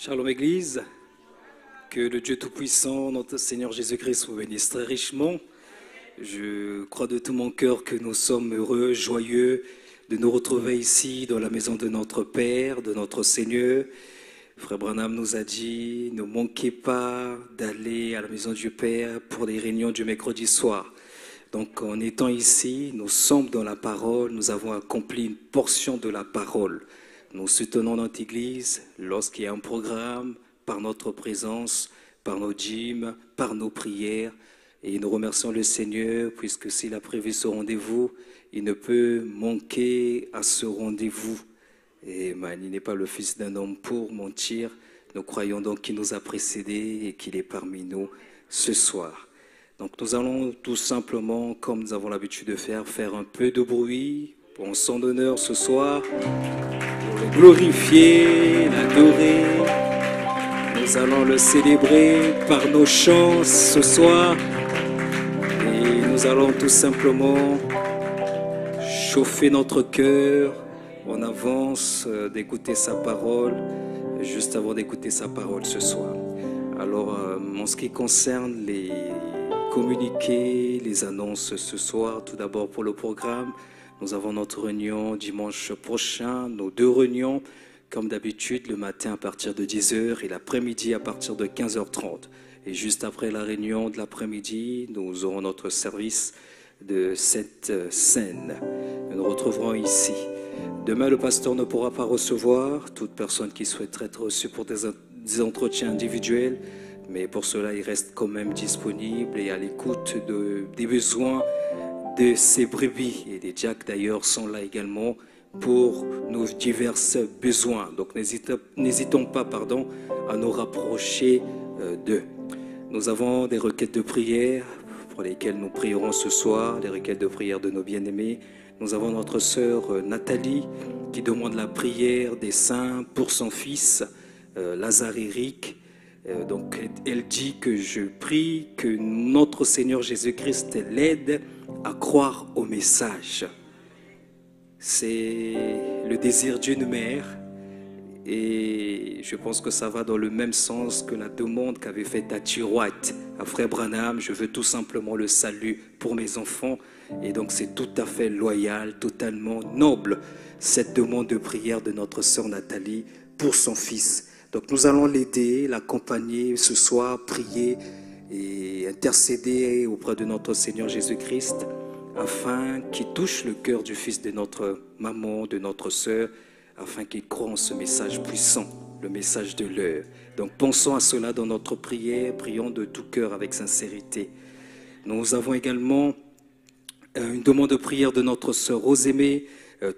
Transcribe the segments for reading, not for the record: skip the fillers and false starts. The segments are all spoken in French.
Shalom Église, que le Dieu Tout-Puissant, notre Seigneur Jésus-Christ, vous bénisse très richement. Je crois de tout mon cœur que nous sommes heureux, joyeux de nous retrouver ici dans la maison de notre Père, de notre Seigneur. Frère Branham nous a dit, ne manquez pas d'aller à la maison du Père pour les réunions du mercredi soir. Donc en étant ici, nous sommes dans la parole, nous avons accompli une portion de la parole. Nous soutenons notre Église lorsqu'il y a un programme, par notre présence, par nos dîmes, par nos prières. Et nous remercions le Seigneur, puisque s'il a prévu ce rendez-vous, il ne peut manquer à ce rendez-vous. Et il n'est pas le fils d'un homme pour mentir. Nous croyons donc qu'il nous a précédés et qu'il est parmi nous ce soir. Donc nous allons tout simplement, comme nous avons l'habitude de faire un peu de bruit pour son honneur ce soir, pour le glorifier, l'adorer. Nous allons le célébrer par nos chants ce soir. Et nous allons tout simplement chauffer notre cœur en avance d'écouter sa parole, juste avant d'écouter sa parole ce soir. Alors, en ce qui concerne les communiqués, les annonces ce soir, tout d'abord pour le programme, nous avons notre réunion dimanche prochain, nos deux réunions, comme d'habitude, le matin à partir de 10h et l'après-midi à partir de 15h30. Et juste après la réunion de l'après-midi, nous aurons notre service de cette scène. Nous nous retrouverons ici. Demain, le pasteur ne pourra pas recevoir toute personne qui souhaiterait être reçue pour des entretiens individuels, mais pour cela, il reste quand même disponible et à l'écoute des besoins de ses brebis. Et les diacres, d'ailleurs, sont là également pour nos divers besoins. Donc, n'hésitons pas à nous rapprocher d'eux. Nous avons des requêtes de prière pour lesquelles nous prierons ce soir, les requêtes de prière de nos bien-aimés. Nous avons notre sœur Nathalie qui demande la prière des saints pour son fils Lazare Eric. Donc elle dit que je prie que notre Seigneur Jésus-Christ l'aide à croire au message. C'est le désir d'une mère et je pense que ça va dans le même sens que la demande qu'avait faite à Tiroite, à Frère Branham. Je veux tout simplement le salut pour mes enfants. Et donc c'est tout à fait loyal, totalement noble, cette demande de prière de notre sœur Nathalie pour son fils. Donc nous allons l'aider, l'accompagner ce soir, prier et intercéder auprès de notre Seigneur Jésus-Christ afin qu'il touche le cœur du fils de notre maman, de notre sœur, afin qu'il croie en ce message puissant, le message de l'heure. Donc pensons à cela dans notre prière, prions de tout cœur avec sincérité. Nous avons également une demande de prière de notre sœur Rosemée.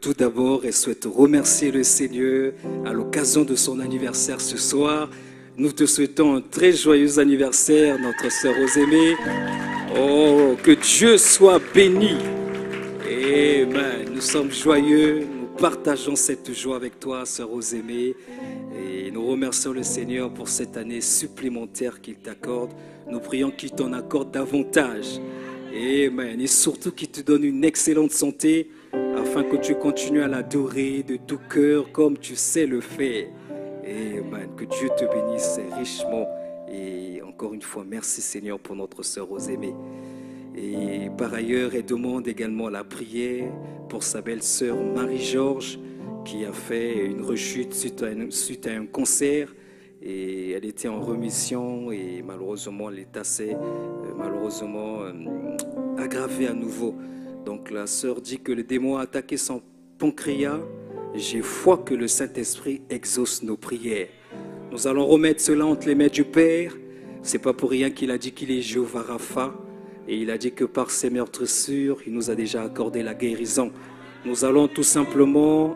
Tout d'abord, elle souhaite remercier le Seigneur à l'occasion de son anniversaire ce soir. Nous te souhaitons un très joyeux anniversaire, notre sœur Rosemée. Oh, que Dieu soit béni. Amen. Nous sommes joyeux, nous partageons cette joie avec toi, sœur Rosemée. Et nous remercions le Seigneur pour cette année supplémentaire qu'il t'accorde. Nous prions qu'il t'en accorde davantage. Amen. Et surtout qu'il te donne une excellente santé afin que tu continues à l'adorer de tout cœur comme tu sais le faire. Amen. Que Dieu te bénisse richement. Et encore une fois, merci Seigneur pour notre sœur Rosemée. Et par ailleurs, elle demande également la prière pour sa belle-sœur Marie-Georges qui a fait une rechute suite à un cancer. Et elle était en rémission et malheureusement l'état s'est aggravé à nouveau. Donc la sœur dit que le démon a attaqué son pancréas. J'ai foi que le Saint-Esprit exauce nos prières. Nous allons remettre cela entre les mains du Père. C'est pas pour rien qu'il a dit qu'il est Jéhovah Rapha. Et il a dit que par ses meurtrissures, il nous a déjà accordé la guérison. Nous allons tout simplement,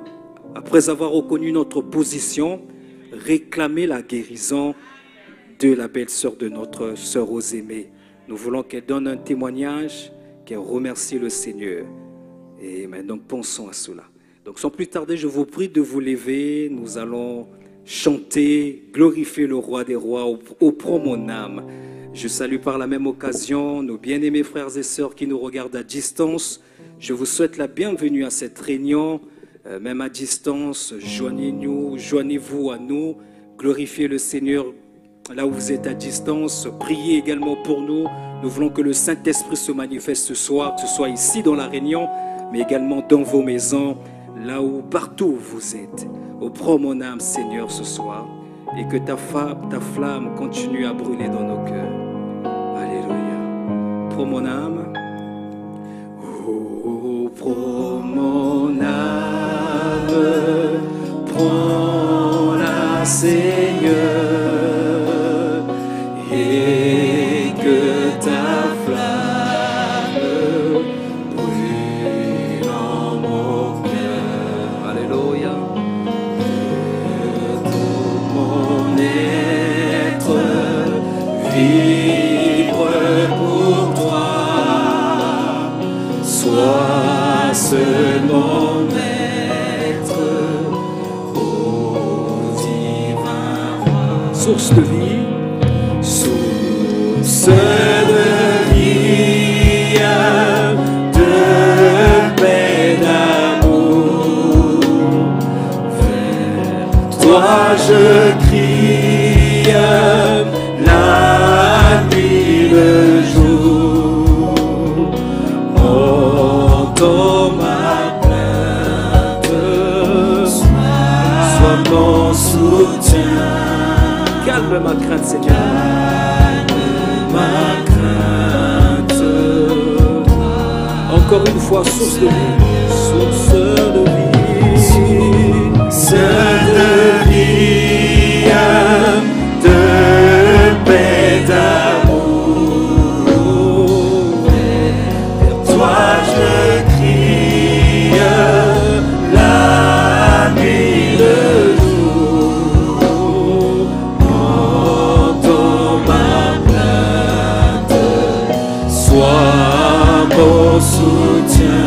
après avoir reconnu notre position, réclamer la guérison de la belle-sœur de notre sœur Rosemée. Nous voulons qu'elle donne un témoignage, qu'elle remercie le Seigneur. Et maintenant, pensons à cela. Donc, sans plus tarder, je vous prie de vous lever. Nous allons chanter, glorifier le roi des rois, au prend mon âme. Je salue par la même occasion nos bien-aimés frères et sœurs qui nous regardent à distance. Je vous souhaite la bienvenue à cette réunion, même à distance. Joignez-vous à nous. glorifiez le Seigneur là où vous êtes à distance. Priez également pour nous. Nous voulons que le Saint-Esprit se manifeste ce soir, que ce soit ici dans la Réunion, mais également dans vos maisons, là où, partout où vous êtes. Oh, prends mon âme, Seigneur, ce soir, et que ta flamme continue à brûler dans nos cœurs. Alléluia. Prends mon âme. Oh, prends mon âme, prends-la, Seigneur, et que ta flamme brûle en mon cœur. Alléluia. Que tout mon être vibre pour toi. Sois seul mon maître, ô divin roi. Source de vie, source de vie, de paix, d'amour. Vers toi je crie, la nuit, le jour. Entends ma plainte, sois mon soutien. Calme ma crainte, Seigneur. Calme ma crainte. Encore une fois, source de vie, source de vie, source de vie, de paix, d'amour. Vers toi je crie, la nuit, le jour. Entends ma plainte, sois mon soutien.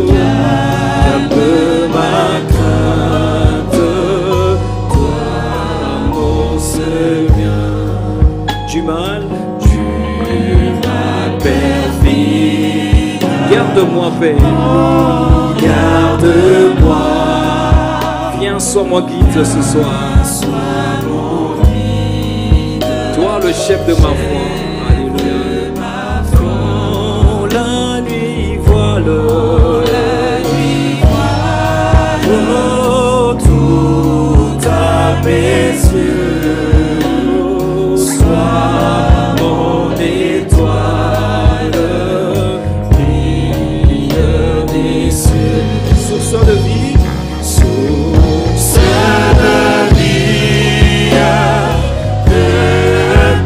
Calme ma crainte, toi mon seul bien. Du mal perfide, garde-moi, Père, garde-moi. Viens, sois mon guide ce soir. Sois mon guide, toi le chef de ma foi. Alléluia. Quand la nuit voile, oh, tout à mes yeux, sois mon étoile, brille des cieux. Source de vie, source de vie, de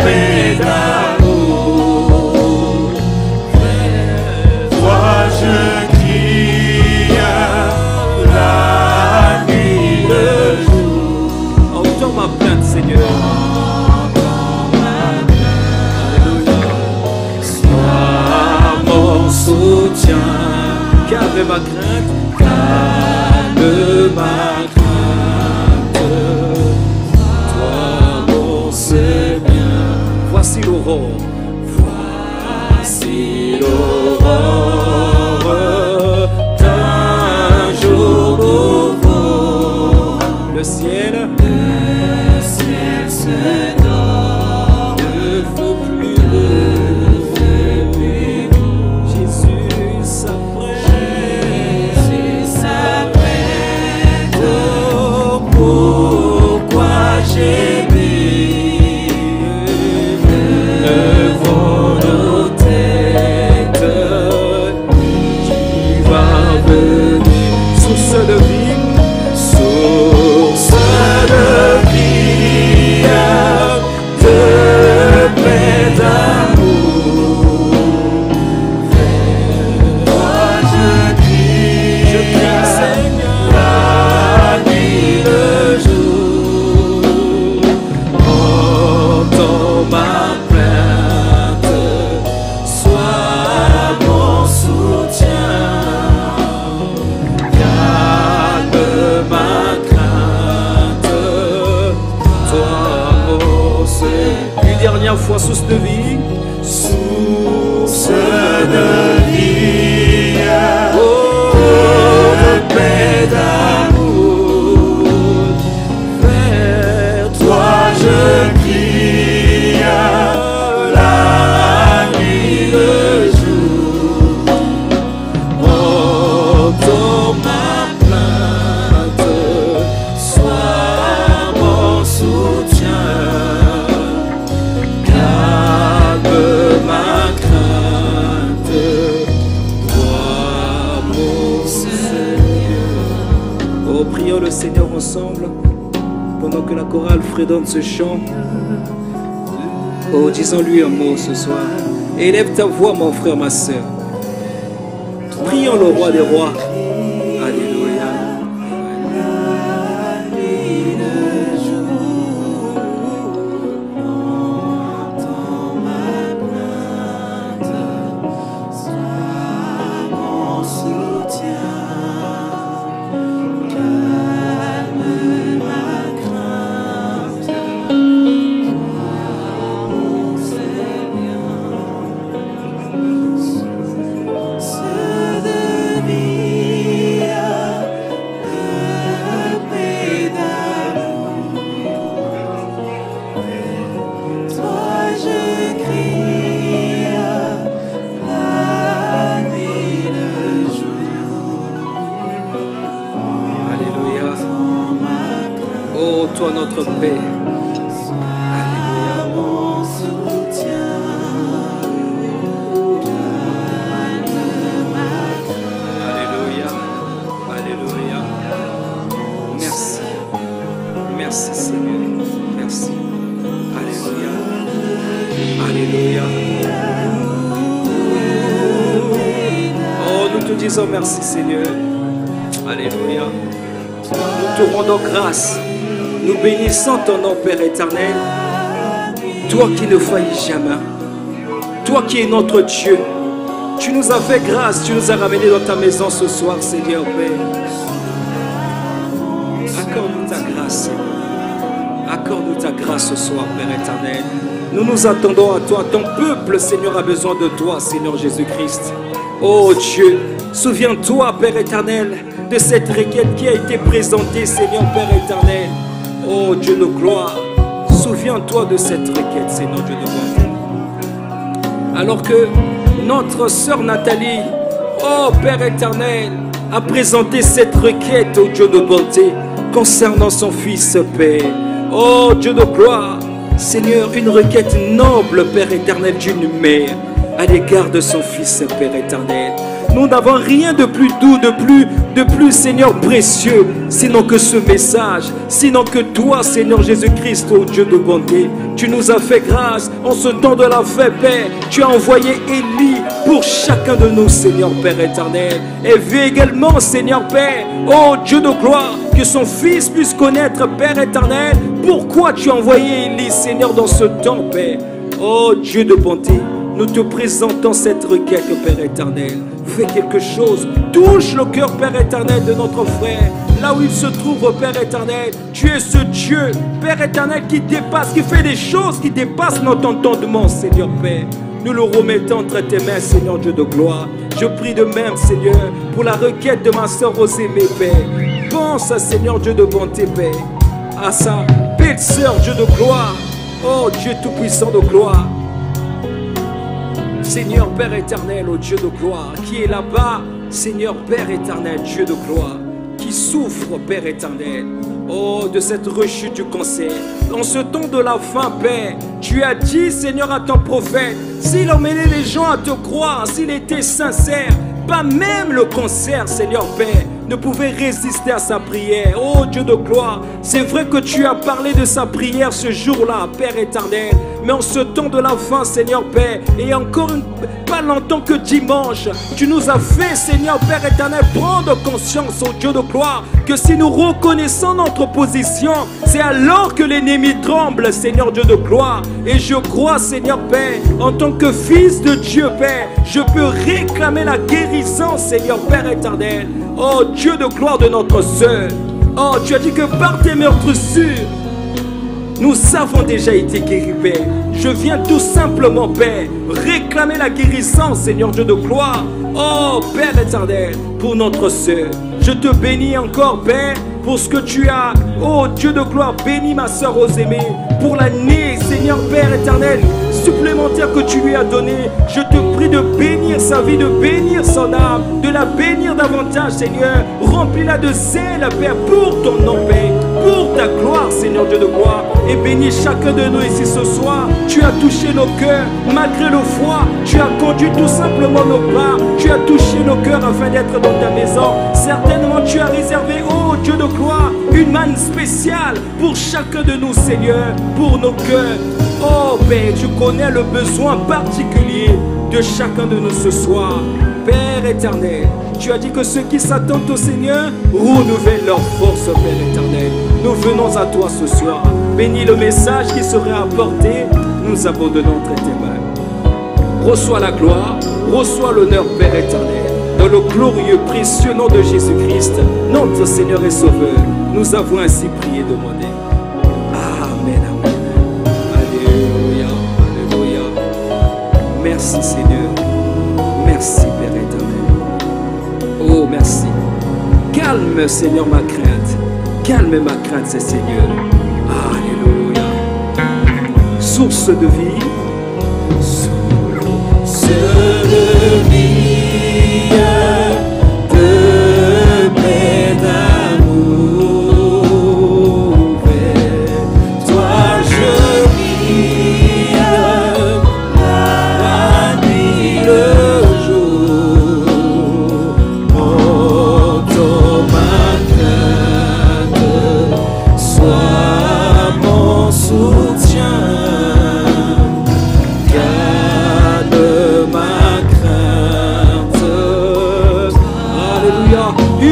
paix, d'amour. Vers toi je crie, la nuit, le jour. Entends ma plainte, Seigneur. Sois mon soutien. Calme ma crainte, calme ma crainte. Toi mon seul bien. Voici l'aurore, voici l'aurore d'un jour nouveau. Le ciel se dort, ne faut plus Jésus s'apprête, oh, pourquoi gémir devant nos têtes, qui va venir. Source de vie, source de vie, de paix, d'amour. Vers toi je crie, Seigneur, la nuit, le jour. Entends ma plainte, sois mon soutien. Calme ma crainte, toi mon seul. Une dernière fois, source de vie, source de vie, oh, de paix, d'amour. Oh, prions le Seigneur ensemble pendant que la chorale fredonne ce chant. Oh, disons-lui un mot ce soir. Élève ta voix, mon frère, ma soeur. Prions le roi des rois. Alléluia. Toi notre paix. Alléluia. Alléluia. Alléluia. Merci. Merci Seigneur. Merci. Alléluia. Alléluia. Oh, nous te disons merci Seigneur. Alléluia. Nous te rendons grâce. Nous bénissons ton nom, Père éternel. Toi qui ne faillis jamais. Toi qui es notre Dieu. Tu nous as fait grâce. Tu nous as ramenés dans ta maison ce soir, Seigneur Père. Accorde-nous ta grâce, Seigneur. Accorde-nous ta grâce ce soir, Père éternel. Nous nous attendons à toi. Ton peuple, Seigneur, a besoin de toi, Seigneur Jésus-Christ. Oh Dieu, souviens-toi, Père éternel, de cette requête qui a été présentée, Seigneur Père éternel. Oh Dieu de gloire, souviens-toi de cette requête, Seigneur Dieu de bonté. Alors que notre sœur Nathalie, oh Père éternel, a présenté cette requête au Dieu de bonté concernant son fils, Père. Oh Dieu de gloire, Seigneur, une requête noble, Père éternel, d'une mère à l'égard de son fils, Père éternel. Nous n'avons rien de plus doux, de plus, Seigneur, précieux, sinon que ce message, sinon que toi, Seigneur Jésus-Christ, ô Dieu de bonté, tu nous as fait grâce en ce temps de la fête, Père. Tu as envoyé Élie pour chacun de nous, Seigneur Père éternel. Et veux également, Seigneur Père, ô Dieu de gloire, que son fils puisse connaître, Père éternel, pourquoi tu as envoyé Élie, Seigneur, dans ce temps, Père. Ô Dieu de bonté, nous te présentons cette requête, Père éternel. Fais quelque chose. Touche le cœur, Père éternel, de notre frère. Là où il se trouve, Père éternel. Tu es ce Dieu, Père éternel, qui dépasse, qui fait des choses qui dépassent notre entendement, Seigneur Père. Nous le remettons entre tes mains, Seigneur Dieu de gloire. Je prie de même, Seigneur, pour la requête de ma soeur Rosémée, Père. Pense, Seigneur Dieu de bonté, Père, à sa belle sœur, Dieu de gloire. Oh Dieu tout-puissant de gloire. Seigneur Père éternel, ô Dieu de gloire, qui est là-bas, Seigneur Père éternel, Dieu de gloire, qui souffre, Père éternel, oh, de cette rechute du cancer. En ce temps de la fin, Père, tu as dit, Seigneur, à ton prophète, s'il emmenait les gens à te croire, s'il était sincère, pas même le cancer, Seigneur Père, ne pouvait résister à sa prière. Oh Dieu de gloire, c'est vrai que tu as parlé de sa prière ce jour-là, Père éternel. Mais en ce temps de la fin, Seigneur Père, et encore pas longtemps que dimanche, tu nous as fait, Seigneur Père éternel, prendre conscience, oh Dieu de gloire, que si nous reconnaissons notre position, c'est alors que l'ennemi tremble, Seigneur Dieu de gloire. Et je crois, Seigneur Père, en tant que fils de Dieu, Père, je peux réclamer la guérison, Seigneur Père éternel. Oh Dieu de gloire de notre sœur. Oh, tu as dit que par tes meurtrissures, nous avons déjà été guéris, Père. Je viens tout simplement, Père, réclamer la guérison, Seigneur Dieu de gloire. Oh, Père éternel, pour notre sœur. Je te bénis encore, Père, pour ce que tu as, oh Dieu de gloire, bénis ma sœur Rosémée, pour l'année, Seigneur Père éternel, supplémentaire que tu lui as donnée. Je te prie de bénir sa vie, de bénir son âme, de la bénir davantage, Seigneur. Remplis-la de zèle, Père, pour ton nom, Père, pour ta gloire, Seigneur Dieu de gloire. Et bénis chacun de nous ici ce soir. Tu as touché nos cœurs, malgré le froid. Tu as conduit tout simplement nos pas. Tu as touché nos cœurs afin d'être dans ta maison. Certainement, tu as réservé, oh Dieu de gloire, une manne spéciale pour chacun de nous, Seigneur, pour nos cœurs. Oh Père, tu connais le besoin particulier de chacun de nous ce soir. Père éternel, tu as dit que ceux qui s'attendent au Seigneur renouvellent leur force, Père éternel. Nous venons à toi ce soir. Bénis le message qui sera apporté. Nous abandonnons entre tes mains. Reçois la gloire, reçois l'honneur, Père éternel. Dans le glorieux, précieux nom de Jésus-Christ, notre Seigneur et Sauveur, nous avons ainsi prié et demandé. Amen, amen. Alléluia, alléluia. Merci Seigneur. Merci Père éternel. Oh, merci. Calme Seigneur ma crainte. Calme ma crainte, c'est Seigneur. Alléluia. Source de vie. Source de vie.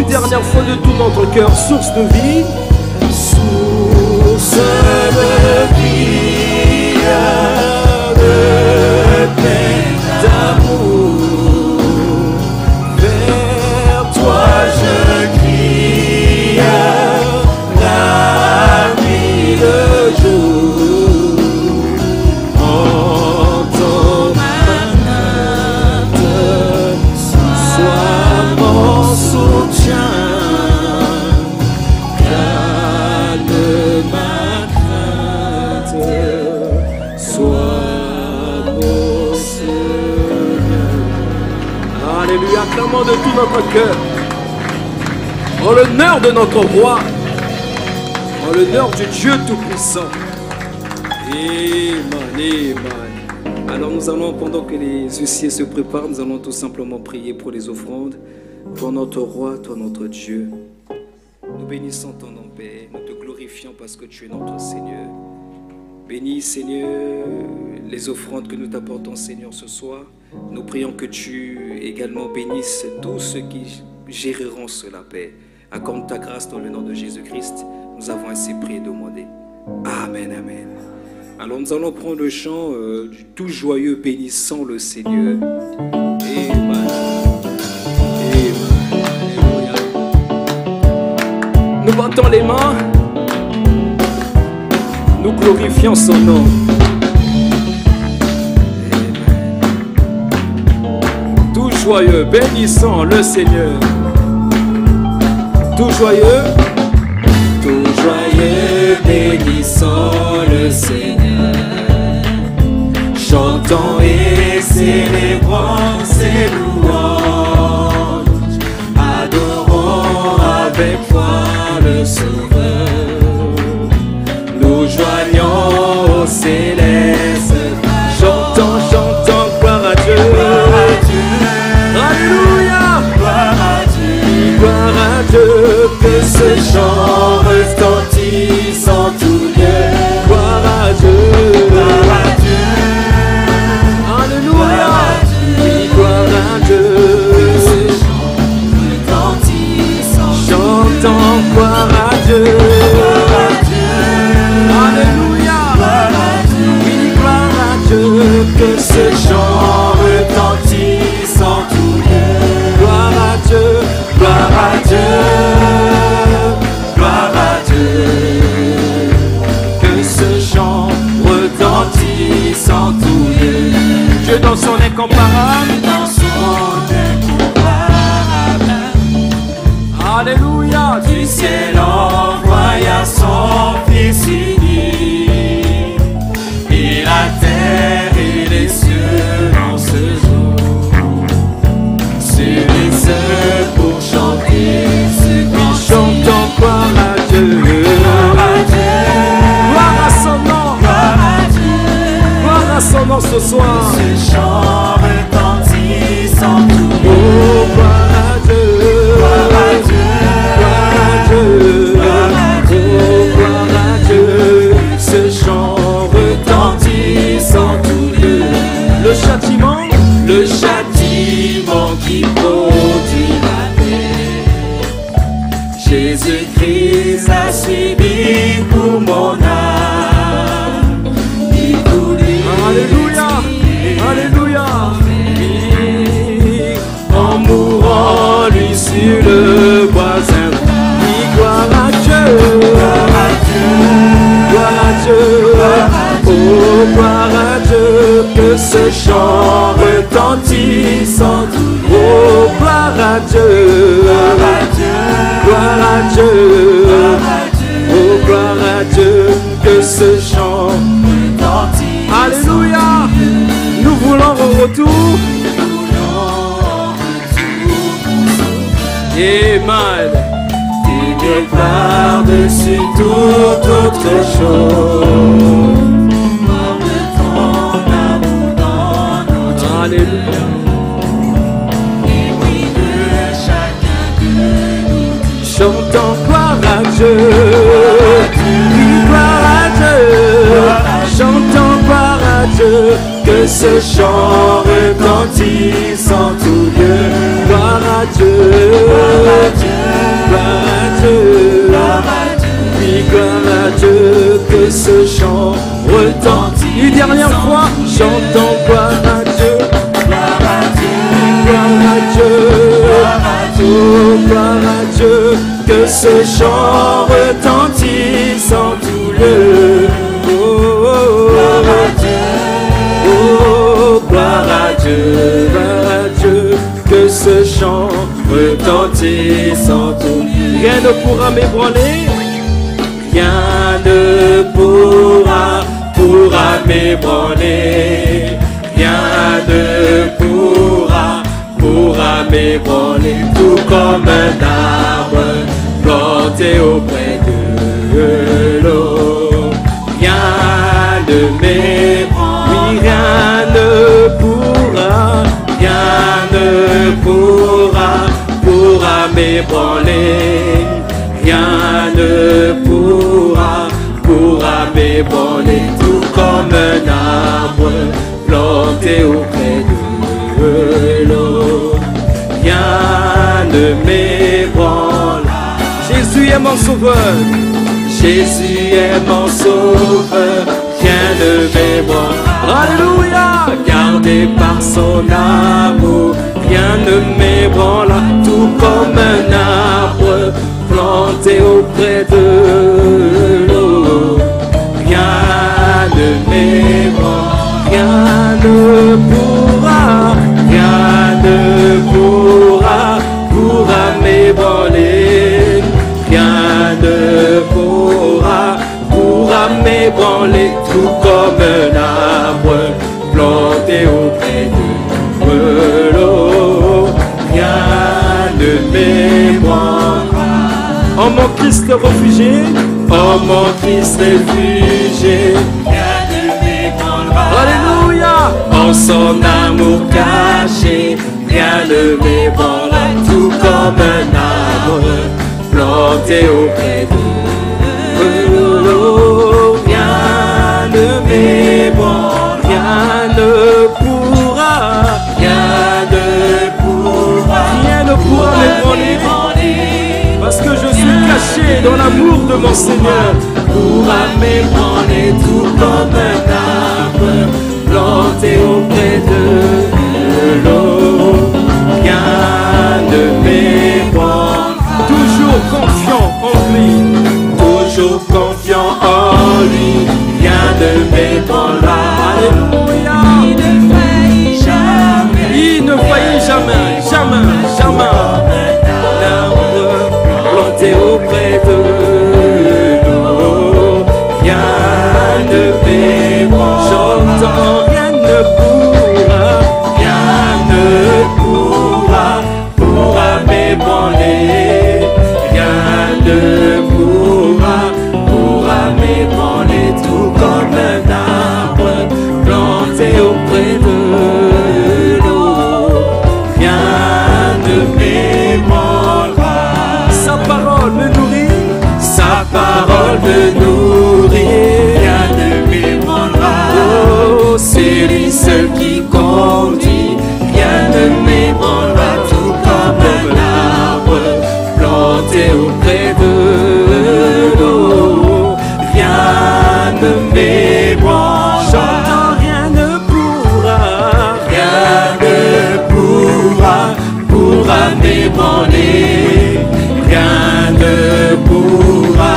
Dernière fois de tout notre cœur, source de vie, source de vie, de paix, d'amour. Vers toi je crie, la nuit, le jour. Entends ma plainte, sois mon soutien. Alléluia, acclamons de tout notre cœur, en l'honneur de notre roi, en l'honneur du Dieu Tout-Puissant. Amen, amen. Alors nous allons, pendant que les huissiers se préparent, nous allons tout simplement prier pour les offrandes. Toi notre roi, toi notre Dieu, nous bénissons ton nom, Père, nous te glorifions parce que tu es notre Seigneur. Bénis, Seigneur, les offrandes que nous t'apportons, Seigneur, ce soir. Nous prions que tu également bénisses tous ceux qui géreront cela, Père. Accorde ta grâce dans le nom de Jésus-Christ. Nous avons ainsi prié et demandé. Amen, amen. Alors nous allons prendre le chant du tout joyeux, bénissant le Seigneur. Amen. Amen. Alléluia. Nous battons les mains. Nous glorifions son nom. Tout joyeux, bénissons le Seigneur. Tout joyeux, bénissons le Seigneur. Chantons et célébrons ses louanges. Adorons avec foi le Sauveur. Nous joignons au céleste. Chantons, chantons, gloire à Dieu. Alléluia. Gloire à Dieu. Que ce chant retentisse en tout lieu. Gloire à Dieu. Alléluia. Oui, gloire à Dieu. Que ce chant retentisse en tout lieu. Chantons, gloire à Dieu. Que ce chant retentisse en tout lieu. Gloire à Dieu, gloire à Dieu, gloire à Dieu. Que ce chant retentisse en tout lieu. Dieu dans son incomparable, dans son incomparable. Alléluia, du ciel en ce soir. Ce chant retentissant tout Oh, gloire à Dieu, gloire à Dieu, gloire à Dieu, gloire à Dieu. oh, gloire à Dieu. Ce chant retentissant tout lieu. Le châtiment qui produit la paix. Jésus-Christ a subi pour mon âme. Il voulait Alléluia, Alléluia. En mourant lui sur le voisin. Gloire à Dieu, gloire à Dieu, gloire à Dieu, oh gloire à Dieu, que ce chant retentisse en tout lieu. Oh gloire à Dieu, gloire à Dieu, gloire à Dieu, oh gloire à Dieu, que ce chant retentisse. Alléluia, nous voulons au retour. Amen. Par-dessus toute autre chose. Porte ton amour dans notre Alléluia. et oui de chacun que nous Chantons gloire à Dieu. Oui, gloire à Dieu. Chantons gloire à Dieu. Que ce chant retentisse en tout lieu. Gloire à Dieu. Gloire à Dieu. Gloire à Dieu. Oui, gloire à Dieu. Que ce chant retentisse. Une dernière fois, chantons gloire à Dieu. gloire à Dieu, Gloire à Dieu, oh gloire à Dieu, que ce chant retentisse en tout lieu. Oh, gloire à Dieu, oh, gloire à Dieu, que ce chant retentisse en tout lieu. Rien ne pourra m'ébranler, rien ne pourra m'ébranler, rien ne pourra m'ébranler, tout comme un arbre planté auprès de l'eau. Rien ne m'ébranle, oui, rien ne pourra m'ébranler, rien ne pourra m'ébranler, tout comme un arbre planté auprès de l'eau. Rien ne m'ébranle. Jésus est mon sauveur, Jésus est mon sauveur, rien ne m'ébranle. Alléluia, gardé par son amour, rien ne m'ébranle, tout comme un arbre planté auprès de l'eau. Rien ne m'ébranle, rien ne pourra m'ébranler, rien ne pourra m'ébranler, tout comme un arbre planté auprès de l'eau. Rien ne m'ébranle. Oh mon Christ réfugié, oh mon Christ réfugié, rien ne m'ébranlera. Alléluia. En son amour caché, rien ne m'ébranle, tout comme un arbre planté auprès de l'eau. Rien ne m'ébranle, rien ne pourra m'ébranler, parce que je suis caché dans l'amour de mon Seigneur. Pourra m'ébranler, tout comme un arbre planté auprès de l'eau. Rien ne m'ébranle, toujours confiant en lui, toujours confiant en lui, rien ne m'ébranlera. Alléluia. Il ne faillit jamais, jamais, jamais. L'arbre planté auprès de l'eau, rien ne m'ébranle. J'entends, rien ne pourra m'ébranler, rien ne pourra m'ébranler, tout comme un arbre planté auprès me nourrit, rien ne m'ébranlera. Oh, C'est lui seul qui conduit, rien ne m'ébranlera. Tout comme un arbre planté auprès de l'eau, rien ne m'ébranlera. J'entends, rien ne pourra, pourra m'ébranler. Rien ne pourra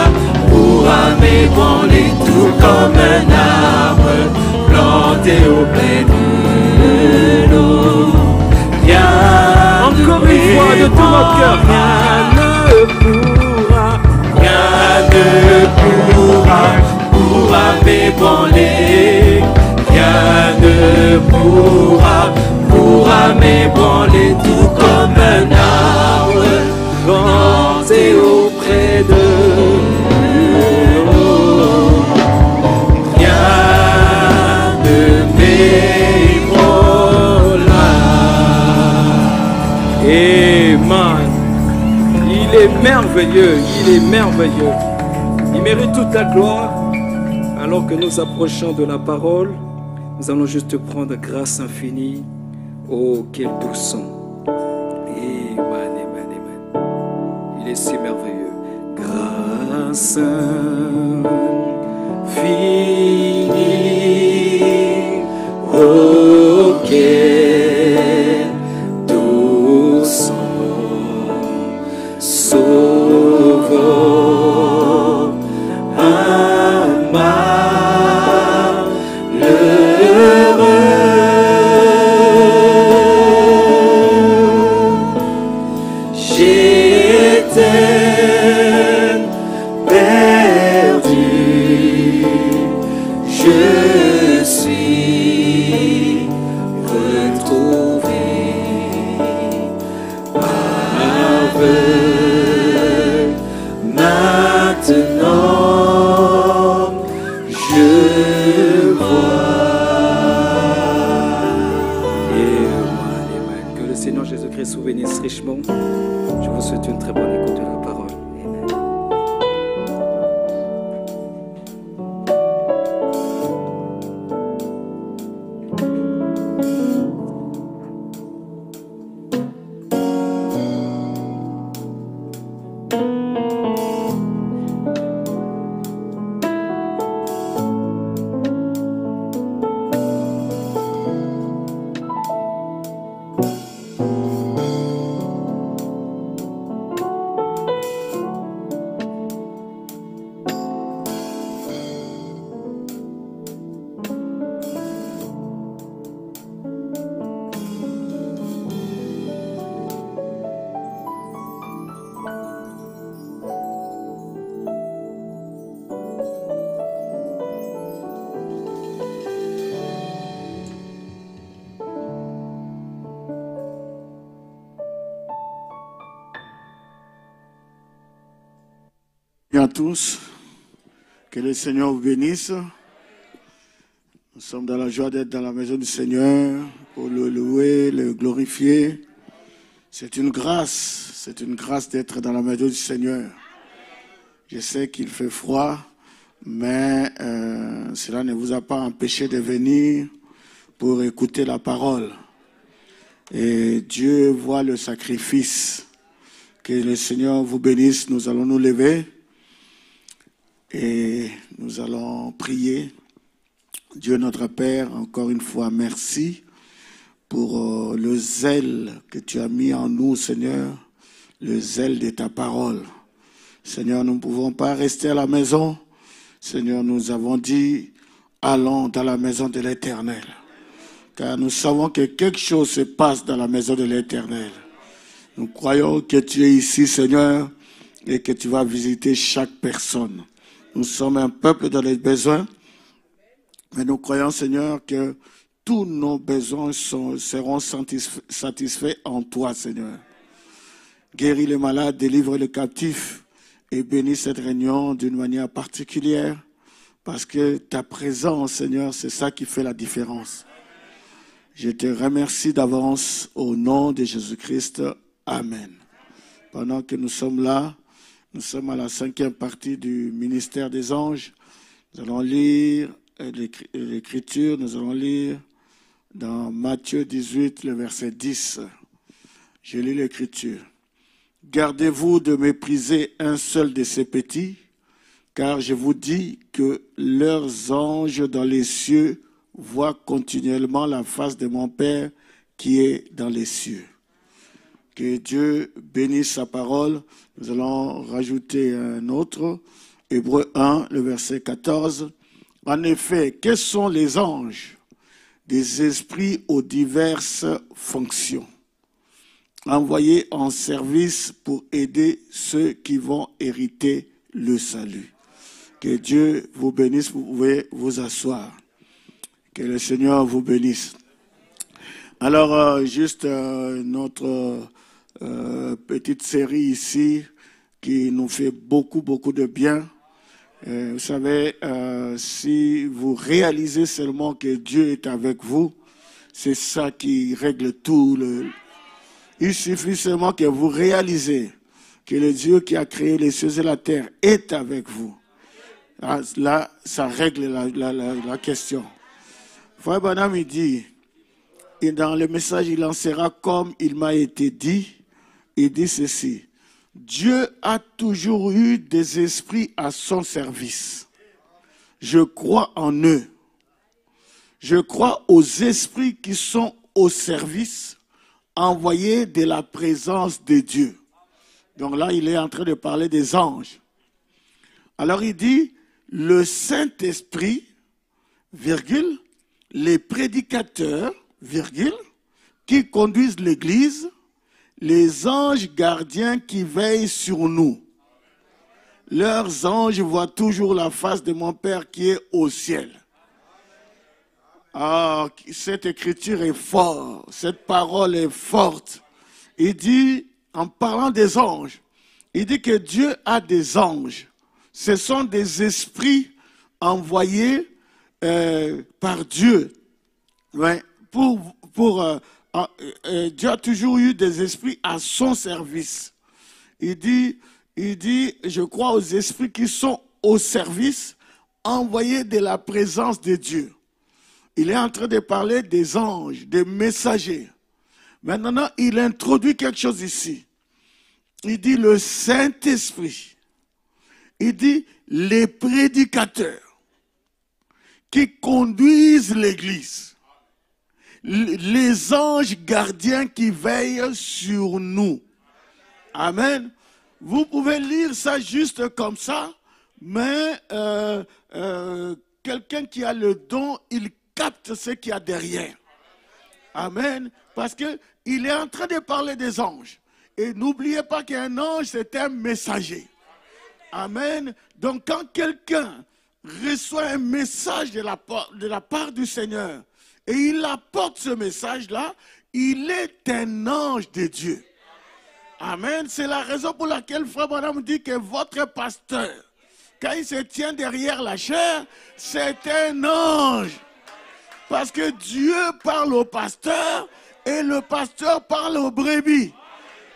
m'ébranler. Tout comme un arbre planté auprès de l'eau. Rien encore ne une fois de tout mon cœur, pourra m'ébranler. Rien ne pourra m'ébranler. Tout comme un arbre planté auprès de l'eau. Rien ne m'ébranlera. Amen. Il est merveilleux, il est merveilleux. Il mérite toute la gloire. Alors que nous approchons de la parole, nous allons juste prendre grâce infinie. Oh, quel doux son. Amen, amen, amen. Il est si merveilleux. Grâce infinie. Oh, quel doux son. Sauveur. Richement. Je vous souhaite une très bonne écoute de la parole. Amen. Bonjour à tous, que le Seigneur vous bénisse. Nous sommes dans la joie d'être dans la maison du Seigneur pour le louer, le glorifier. C'est une grâce d'être dans la maison du Seigneur. Je sais qu'il fait froid, mais cela ne vous a pas empêché de venir pour écouter la parole. Et Dieu voit le sacrifice. Que le Seigneur vous bénisse. Nous allons nous lever et nous allons prier. Dieu notre Père, encore une fois, merci pour le zèle que tu as mis en nous, Seigneur, le zèle de ta parole. Seigneur, nous ne pouvons pas rester à la maison. Seigneur, nous avons dit, allons dans la maison de l'Éternel. Car nous savons que quelque chose se passe dans la maison de l'Éternel. Nous croyons que tu es ici, Seigneur, et que tu vas visiter chaque personne. Nous sommes un peuple dans les besoins, mais nous croyons, Seigneur, que tous nos besoins seront satisfaits en toi, Seigneur. Guéris les malades, délivre les captifs et bénis cette réunion d'une manière particulière, parce que ta présence, Seigneur, c'est ça qui fait la différence. Je te remercie d'avance au nom de Jésus-Christ. Amen. Pendant que nous sommes là, Nous sommes à la 5e partie du ministère des anges. Nous allons lire l'Écriture, nous allons lire dans Matthieu 18, le verset 10. Je lis l'Écriture. Gardez-vous de mépriser un seul de ces petits, car je vous dis que leurs anges dans les cieux voient continuellement la face de mon Père qui est dans les cieux. Que Dieu bénisse sa parole. Nous allons rajouter un autre, Hébreux 1, le verset 14. En effet, quels sont les anges? Des esprits aux diverses fonctions, envoyés en service pour aider ceux qui vont hériter le salut. Que Dieu vous bénisse, vous pouvez vous asseoir. Que le Seigneur vous bénisse. Alors, notre petite série ici qui nous fait beaucoup de bien. Vous savez, si vous réalisez seulement que Dieu est avec vous, c'est ça qui règle tout. Il suffit seulement que vous réalisez que le Dieu qui a créé les cieux et la terre est avec vous. Là, ça règle la question. Frère Branham, il dit, et dans le message, il en sera comme il m'a été dit, il dit ceci. Dieu a toujours eu des esprits à son service. Je crois en eux. Je crois aux esprits qui sont au service, envoyés de la présence de Dieu. Donc là, il est en train de parler des anges. Alors il dit, le Saint-Esprit, virgule, les prédicateurs, virgule, qui conduisent l'Église, les anges gardiens qui veillent sur nous. Leurs anges voient toujours la face de mon Père qui est au ciel. Ah, cette écriture est forte, cette parole est forte. Il dit, en parlant des anges, il dit que Dieu a des anges. Ce sont des esprits envoyés par Dieu. Ouais, Dieu a toujours eu des esprits à son service. Il dit, je crois aux esprits qui sont au service, envoyés de la présence de Dieu. Il est en train de parler des anges, des messagers. Maintenant, il introduit quelque chose ici. Il dit le Saint-Esprit. Il dit les prédicateurs qui conduisent l'Église. Les anges gardiens qui veillent sur nous. Amen. Vous pouvez lire ça juste comme ça, mais quelqu'un qui a le don, il capte ce qu'il y a derrière. Amen. Parce qu'il est en train de parler des anges. Et n'oubliez pas qu'un ange, c'est un messager. Amen. Donc quand quelqu'un reçoit un message de la part du Seigneur, et il apporte ce message-là, il est un ange de Dieu. Amen. C'est la raison pour laquelle Frère Branham dit que votre pasteur, quand il se tient derrière la chair, c'est un ange. Parce que Dieu parle au pasteur et le pasteur parle aux brebis.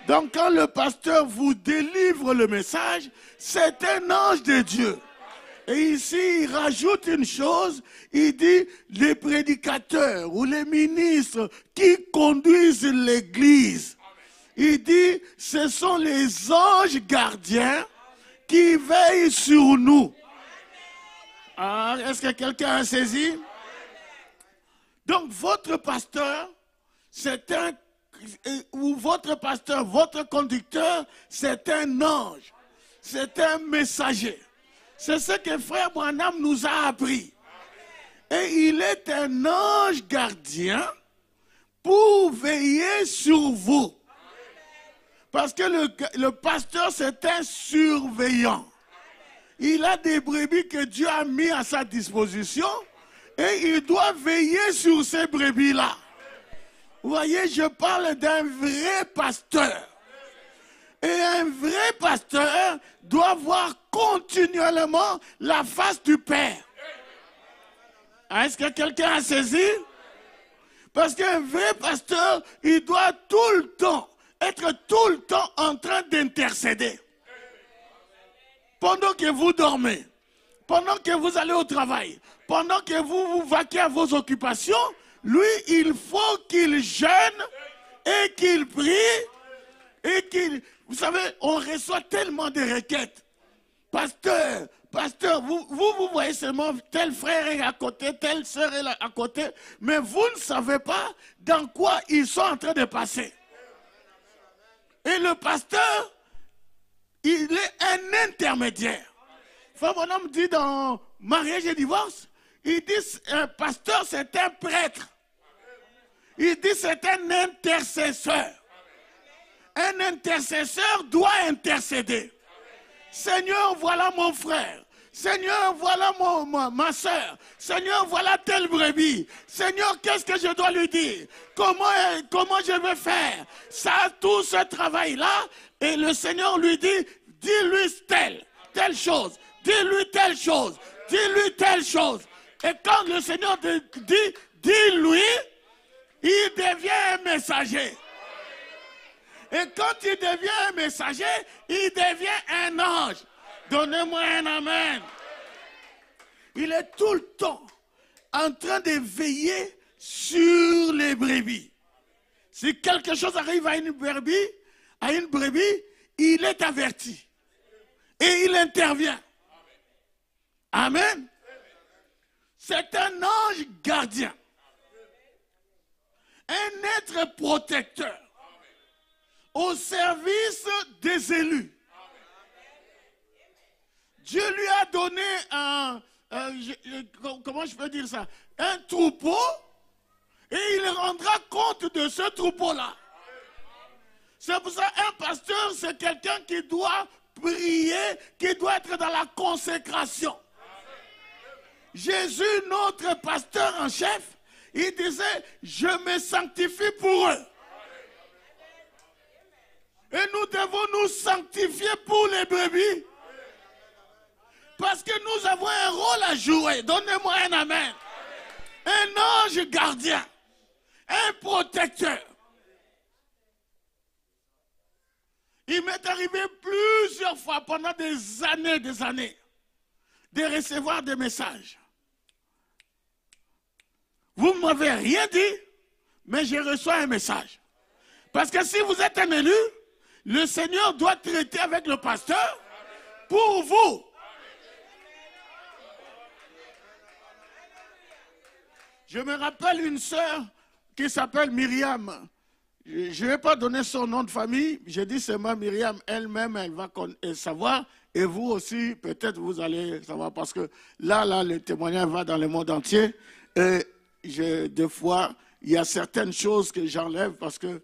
Donc quand le pasteur vous délivre le message, c'est un ange de Dieu. Et ici, il rajoute une chose, il dit les prédicateurs ou les ministres qui conduisent l'Église. Il dit ce sont les anges gardiens qui veillent sur nous. Ah, est-ce que quelqu'un a saisi? Donc votre pasteur, votre pasteur, votre conducteur, c'est un ange, c'est un messager. C'est ce que Frère Branham nous a appris. Et il est un ange gardien pour veiller sur vous. Parce que le pasteur, c'est un surveillant. Il a des brebis que Dieu a mis à sa disposition et il doit veiller sur ces brebis-là. Vous voyez, je parle d'un vrai pasteur. Et un vrai pasteur doit voir continuellement la face du Père. Est-ce que quelqu'un a saisi? Parce qu'un vrai pasteur, il doit être tout le temps en train d'intercéder. pendant que vous dormez, pendant que vous allez au travail, pendant que vous vous vaquez à vos occupations, lui, il faut qu'il jeûne et qu'il prie et qu'il... Vous savez, on reçoit tellement de requêtes. Pasteur, vous voyez seulement tel frère est à côté, telle sœur est à côté, mais vous ne savez pas dans quoi ils sont en train de passer. Et le pasteur, il est un intermédiaire. Frère Bonhomme dit dans mariage et divorce, il dit un pasteur c'est un prêtre. Il dit c'est un intercesseur. Un intercesseur doit intercéder. Seigneur, voilà mon frère. Seigneur, voilà ma soeur. Seigneur, voilà telle brebis. Seigneur, qu'est-ce que je dois lui dire? Comment je vais faire? Ça, tout ce travail-là, et le Seigneur lui dit, dis-lui telle chose. Dis-lui telle chose. Dis-lui telle chose. Et quand le Seigneur dit, dis-lui, il devient un messager. Et quand il devient un messager, il devient un ange. Donnez-moi un amen. Il est tout le temps en train de veiller sur les brebis. Si quelque chose arrive à une brebis, il est averti. Et il intervient. Amen. C'est un ange gardien. Un être protecteur. Au service des élus. Dieu lui a donné comment je peux dire ça? Un troupeau et il rendra compte de ce troupeau-là. C'est pour ça un pasteur, c'est quelqu'un qui doit prier, qui doit être dans la consécration. Jésus, notre pasteur en chef, il disait, je me sanctifie pour eux. Et nous devons nous sanctifier pour les brebis. Parce que nous avons un rôle à jouer. Donnez-moi un amen. Un ange gardien. Un protecteur. Il m'est arrivé plusieurs fois pendant des années, de recevoir des messages. Vous ne m'avez rien dit, mais je reçois un message. Parce que si vous êtes un élu, le Seigneur doit traiter avec le pasteur pour vous. Je me rappelle une sœur qui s'appelle Myriam. Je ne vais pas donner son nom de famille. J'ai dit c'est moi Myriam. Elle-même, elle va savoir. Et vous aussi, peut-être vous allez savoir. Parce que là, le témoignage va dans le monde entier. Et des fois, il y a certaines choses que j'enlève parce que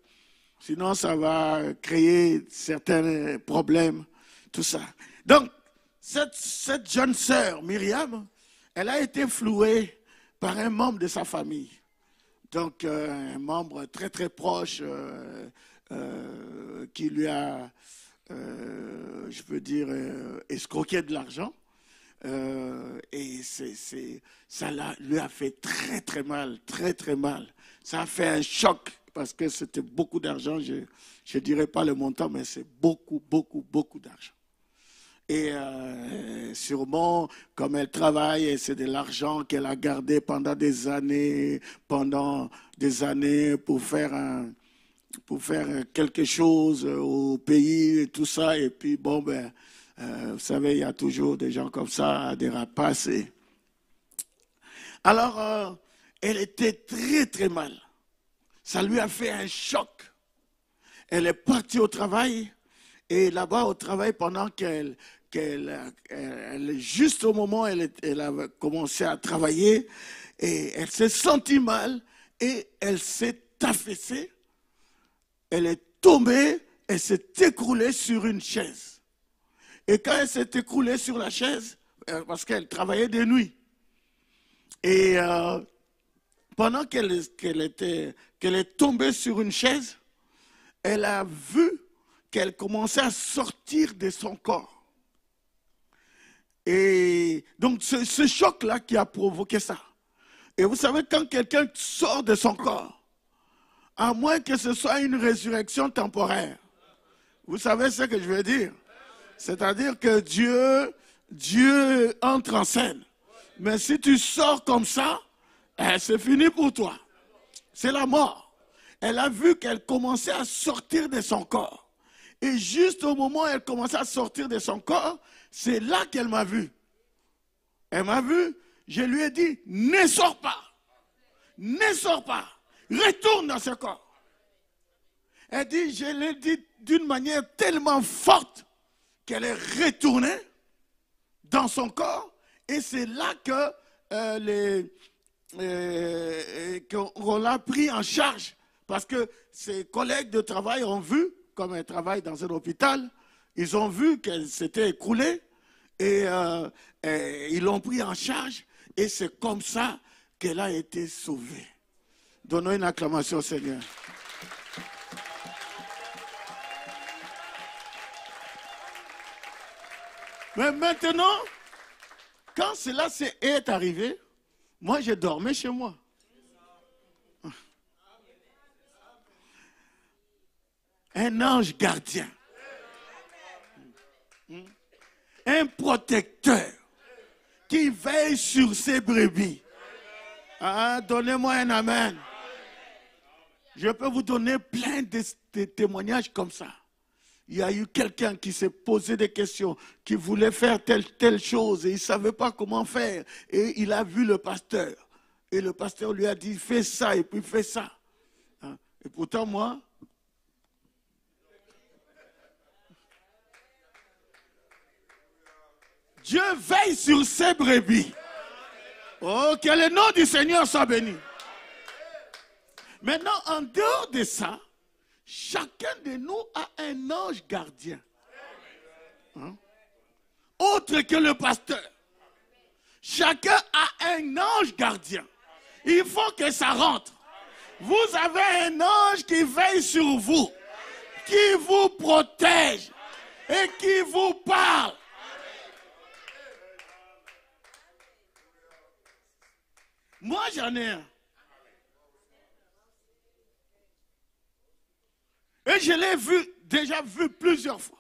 sinon, ça va créer certains problèmes, tout ça. Donc, cette jeune sœur, Myriam, elle a été flouée par un membre de sa famille. Donc, un membre très, très proche qui lui a, je veux dire, escroqué de l'argent. Et ça lui a fait très, très mal, très, très mal. Ça a fait un choc. Parce que c'était beaucoup d'argent, je ne dirais pas le montant, mais c'est beaucoup, beaucoup, beaucoup d'argent. Et sûrement, comme elle travaille, et c'est de l'argent qu'elle a gardé pendant des années pour faire quelque chose au pays et tout ça. Et puis, bon, vous savez, il y a toujours des gens comme ça, des rapaces. Alors, elle était très, très mal. Ça lui a fait un choc. Elle est partie au travail et là-bas au travail pendant juste au moment où elle a commencé à travailler et elle s'est sentie mal et elle s'est affaissée. Elle est tombée, elle s'est écroulée sur une chaise. Et quand elle s'est écroulée sur la chaise, parce qu'elle travaillait de nuit, et pendant qu'elle est tombée sur une chaise, elle a vu qu'elle commençait à sortir de son corps. Et donc, c'est ce choc-là qui a provoqué ça. Et vous savez, quand quelqu'un sort de son corps, à moins que ce soit une résurrection temporaire, vous savez ce que je veux dire? C'est-à-dire que Dieu entre en scène. Mais si tu sors comme ça, c'est fini pour toi. C'est la mort. Elle a vu qu'elle commençait à sortir de son corps. Et juste au moment où elle commençait à sortir de son corps, c'est là qu'elle m'a vu. Elle m'a vu, je lui ai dit, ne sors pas. Ne sors pas. Retourne dans ce corps. Elle dit, je l'ai dit d'une manière tellement forte qu'elle est retournée dans son corps. Et c'est là que qu'on l'a pris en charge. Parce que ses collègues de travail ont vu, comme elle travaille dans un hôpital, ils ont vu qu'elle s'était écroulée et ils l'ont pris en charge. Et c'est comme ça qu'elle a été sauvée. Donnons une acclamation au Seigneur. Mais maintenant, quand cela est arrivé, moi je dormais chez moi. Un ange gardien. Un protecteur qui veille sur ses brebis. Ah, donnez-moi un amen. Je peux vous donner plein de témoignages comme ça. Il y a eu quelqu'un qui s'est posé des questions, qui voulait faire telle chose et il ne savait pas comment faire. Et il a vu le pasteur. Et le pasteur lui a dit, fais ça et puis fais ça. Et pourtant, moi, Dieu veille sur ses brebis. Oh, que le nom du Seigneur soit béni. Maintenant, en dehors de ça, chacun de nous a un ange gardien. Autre que le pasteur. Chacun a un ange gardien. Il faut que ça rentre. Vous avez un ange qui veille sur vous, qui vous protège et qui vous parle. Moi, j'en ai un. Et je l'ai déjà vu plusieurs fois.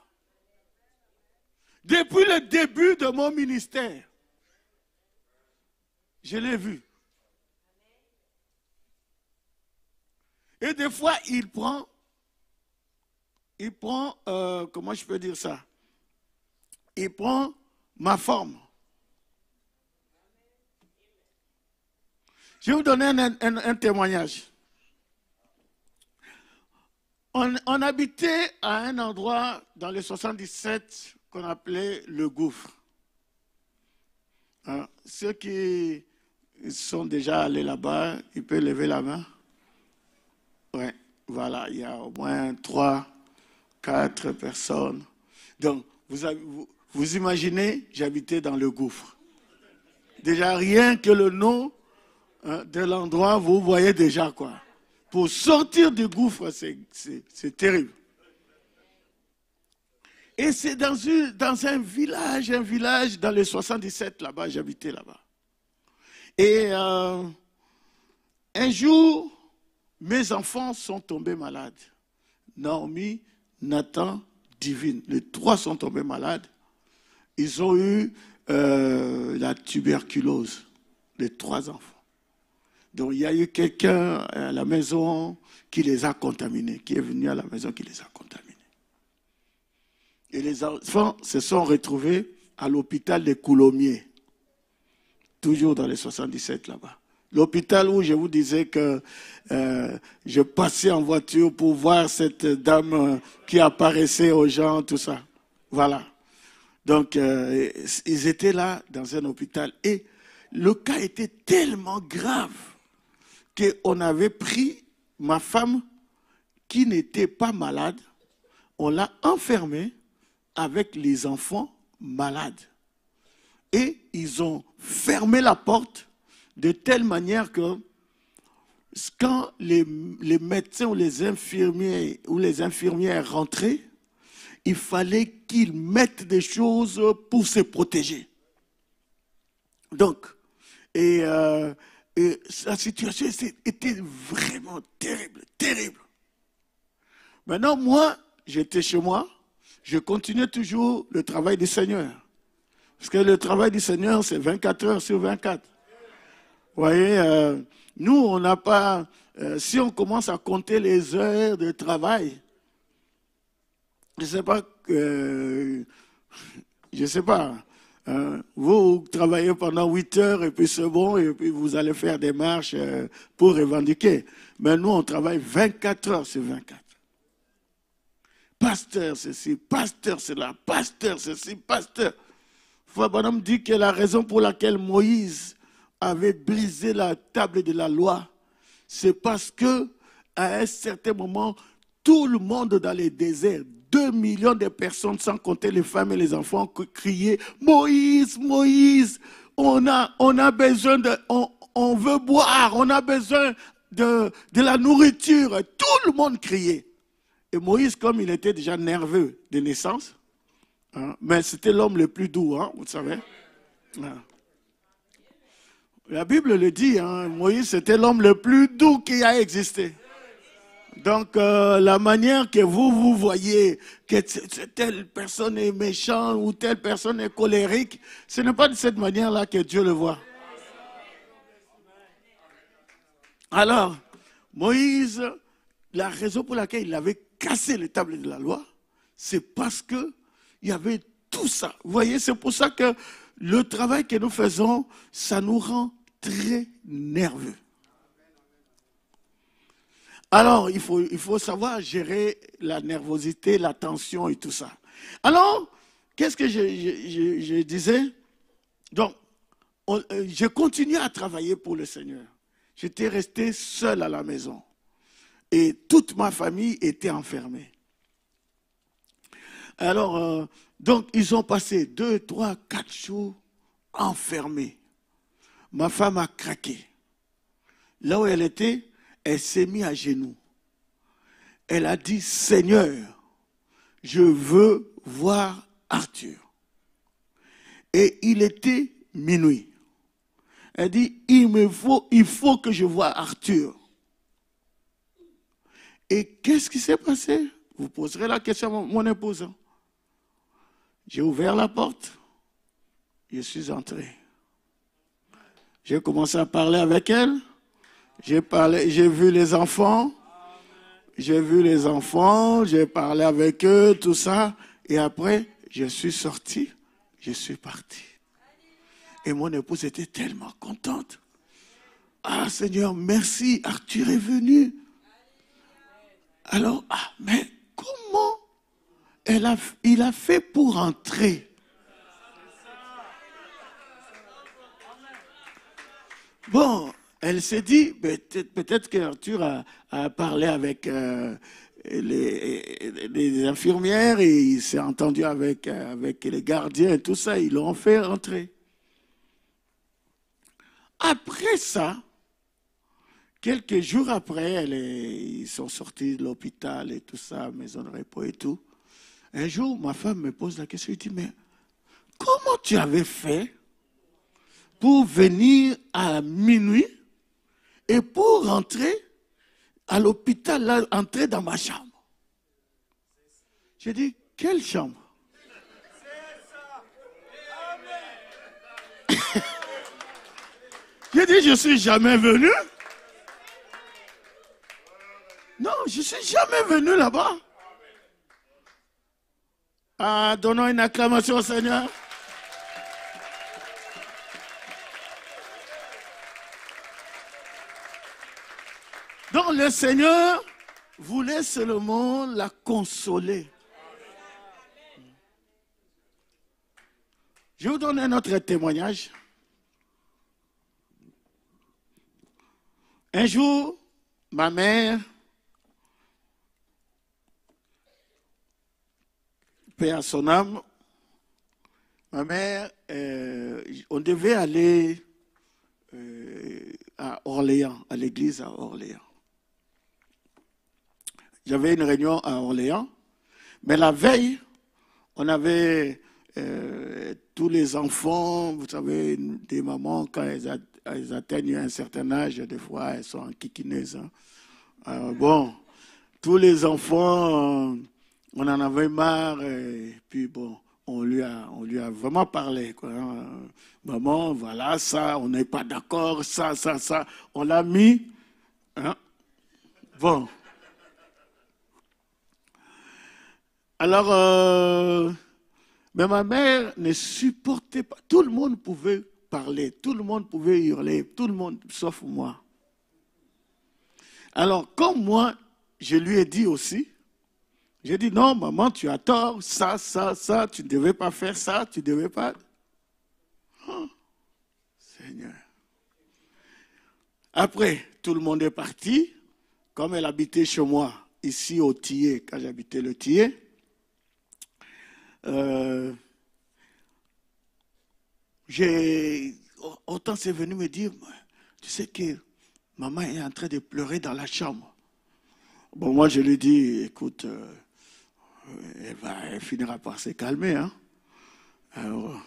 Depuis le début de mon ministère, je l'ai vu. Et des fois, il prend, comment je peux dire ça? Il prend ma forme. Je vais vous donner un témoignage. On habitait à un endroit dans le 77 qu'on appelait le Gouffre. Hein, ceux qui sont déjà allés là-bas, ils peuvent lever la main. Oui, voilà, il y a au moins 3, 4 personnes. Donc, vous imaginez, j'habitais dans le Gouffre. Déjà, rien que le nom de l'endroit, vous voyez déjà quoi. Pour sortir du gouffre, c'est terrible. Et c'est dans un village dans le 77, là-bas, j'habitais là-bas. Et un jour, mes enfants sont tombés malades. Naomi, Nathan, Divine, les 3 sont tombés malades. Ils ont eu la tuberculose, les 3 enfants. Donc il y a eu quelqu'un à la maison qui les a contaminés, qui est venu à la maison qui les a contaminés. Et les enfants se sont retrouvés à l'hôpital de Coulommiers, toujours dans les 77 là-bas. L'hôpital où je vous disais que je passais en voiture pour voir cette dame qui apparaissait aux gens, tout ça. Voilà. Donc ils étaient là dans un hôpital et le cas était tellement grave qu'on avait pris ma femme qui n'était pas malade, on l'a enfermée avec les enfants malades. Et ils ont fermé la porte de telle manière que quand les médecins ou les infirmières rentraient, il fallait qu'ils mettent des choses pour se protéger. Donc, et la situation était vraiment terrible, terrible. Maintenant, moi, j'étais chez moi je continuais toujours le travail du Seigneur. Parce que le travail du Seigneur, c'est 24 heures sur 24. Vous voyez, nous, on n'a pas... si on commence à compter les heures de travail, je ne sais pas, vous travaillez pendant 8 heures et puis c'est bon, et puis vous allez faire des marches pour revendiquer. Mais nous, on travaille 24 heures sur 24. Pasteur ceci, pasteur cela, pasteur ceci, pasteur. Frère Branham dit que la raison pour laquelle Moïse avait brisé la table de la loi, c'est parce que à un certain moment, tout le monde dans les déserts, 2 millions de personnes, sans compter les femmes et les enfants, criaient « Moïse, Moïse, on a besoin de... On veut boire, on a besoin de la nourriture. » Tout le monde criait. Et Moïse, comme il était déjà nerveux de naissance, hein, mais c'était l'homme le plus doux, hein, vous savez. Hein. La Bible le dit, hein, Moïse c'était l'homme le plus doux qui a existé. Donc la manière que vous voyez que telle personne est méchante ou telle personne est colérique, ce n'est pas de cette manière-là que Dieu le voit. Alors, Moïse, la raison pour laquelle il avait cassé les tables de la loi, c'est parce qu'il y avait tout ça. Vous voyez, c'est pour ça que le travail que nous faisons, ça nous rend très nerveux. Alors, il faut savoir gérer la nervosité, la tension et tout ça. Alors, qu'est-ce que je disais? Donc, j'ai continué à travailler pour le Seigneur. J'étais resté seul à la maison. Et toute ma famille était enfermée. Alors, donc, ils ont passé 2, 3, 4 jours enfermés. Ma femme a craqué. Là où elle était, elle s'est mise à genoux. Elle a dit, Seigneur, je veux voir Arthur. Et il était minuit. Elle dit, il faut que je voie Arthur. Et qu'est-ce qui s'est passé? Vous poserez la question à mon épouse. J'ai ouvert la porte. Je suis entré. J'ai commencé à parler avec elle. J'ai vu les enfants. J'ai parlé avec eux, tout ça. Et après, je suis sorti. Je suis parti. Et mon épouse était tellement contente. Ah Seigneur, merci, Arthur est venu. Alors, mais comment il a fait pour entrer? Bon, elle s'est dit, peut-être qu'Arthur a parlé avec les infirmières et il s'est entendu avec les gardiens et tout ça, ils l'ont fait entrer. Après ça, quelques jours après, ils sont sortis de l'hôpital et tout ça, maison de repos et tout. Un jour, ma femme me pose la question, elle dit, mais comment tu avais fait pour venir à minuit et pour rentrer à l'hôpital, là, entrer dans ma chambre? J'ai dit, quelle chambre? J'ai dit, je ne suis jamais venu. Non, je ne suis jamais venu là-bas. Ah, donnons une acclamation au Seigneur. Donc le Seigneur voulait seulement la consoler. Je vais vous donner un autre témoignage. Un jour, ma mère, paix à son âme, ma mère, on devait aller à Orléans, à l'église à Orléans. J'avais une réunion à Orléans, mais la veille, on avait tous les enfants, vous savez, des mamans, quand elles atteignent un certain âge, des fois, elles sont en kikineuses. Hein. Alors, bon, tous les enfants On en avait marre et puis bon, on lui a vraiment parlé, quoi, hein. Maman, voilà, ça, on n'est pas d'accord, ça. On l'a mis. Hein. Bon. Alors, mais ma mère ne supportait pas. Tout le monde pouvait parler, tout le monde pouvait hurler, tout le monde, sauf moi. Alors, comme moi, je lui ai dit aussi, j'ai dit, non, maman, tu as tort, ça, tu ne devais pas faire ça, tu ne devais pas... Oh, Seigneur. Après, tout le monde est parti. Comme elle habitait chez moi, ici au Tillet, quand j'habitais le Tillet, Hortense est venue me dire, tu sais que maman est en train de pleurer dans la chambre. Bon, moi, je lui dis, écoute, elle finira par se calmer. Hein. Alors,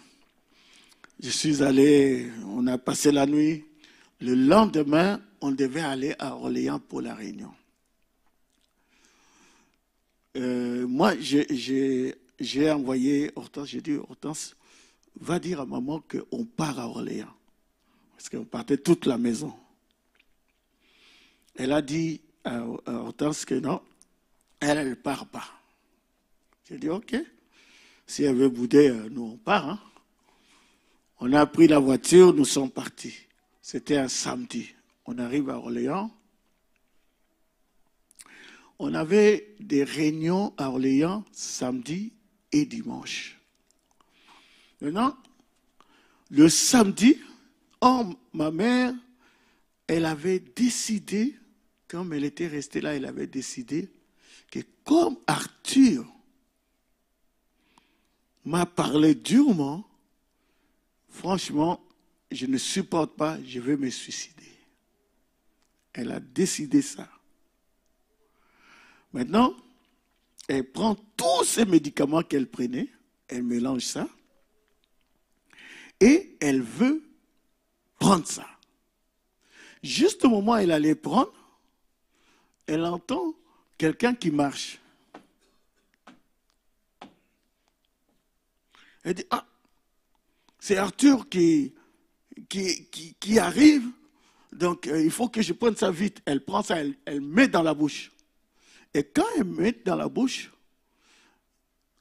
je suis allé, on a passé la nuit. Le lendemain, on devait aller à Orléans pour la réunion. Moi, j'ai envoyé Hortense, j'ai dit, Hortense, va dire à maman qu'on part à Orléans. Parce qu'on partait toute la maison. Elle a dit à Hortense que non, elle ne part pas. J'ai dit, ok, si elle veut bouder, nous on part. Hein. On a pris la voiture, nous sommes partis. C'était un samedi. On arrive à Orléans. On avait des réunions à Orléans samedi et dimanche. Maintenant, le samedi, ma mère, elle avait décidé, comme elle était restée là, elle avait décidé que comme Arthur m'a parlé durement, franchement, je ne supporte pas, je vais me suicider. Elle a décidé ça. Maintenant, elle prend tous ces médicaments qu'elle prenait, elle mélange ça, et elle veut prendre ça. Juste au moment où elle allait prendre, elle entend quelqu'un qui marche. Elle dit, ah, c'est Arthur qui arrive, donc il faut que je prenne ça vite. Elle prend ça, elle met dans la bouche. Et quand elle met dans la bouche,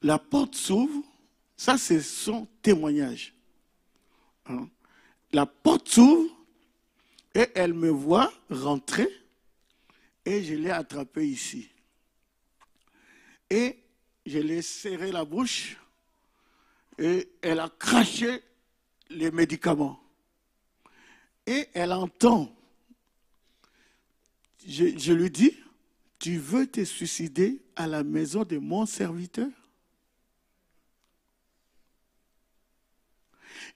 la porte s'ouvre. Ça, c'est son témoignage. Hein? La porte s'ouvre et elle me voit rentrer et je l'ai attrapée ici. Et je l'ai serré la bouche et elle a craché les médicaments. Et elle entend. Je lui dis, tu veux te suicider à la maison de mon serviteur?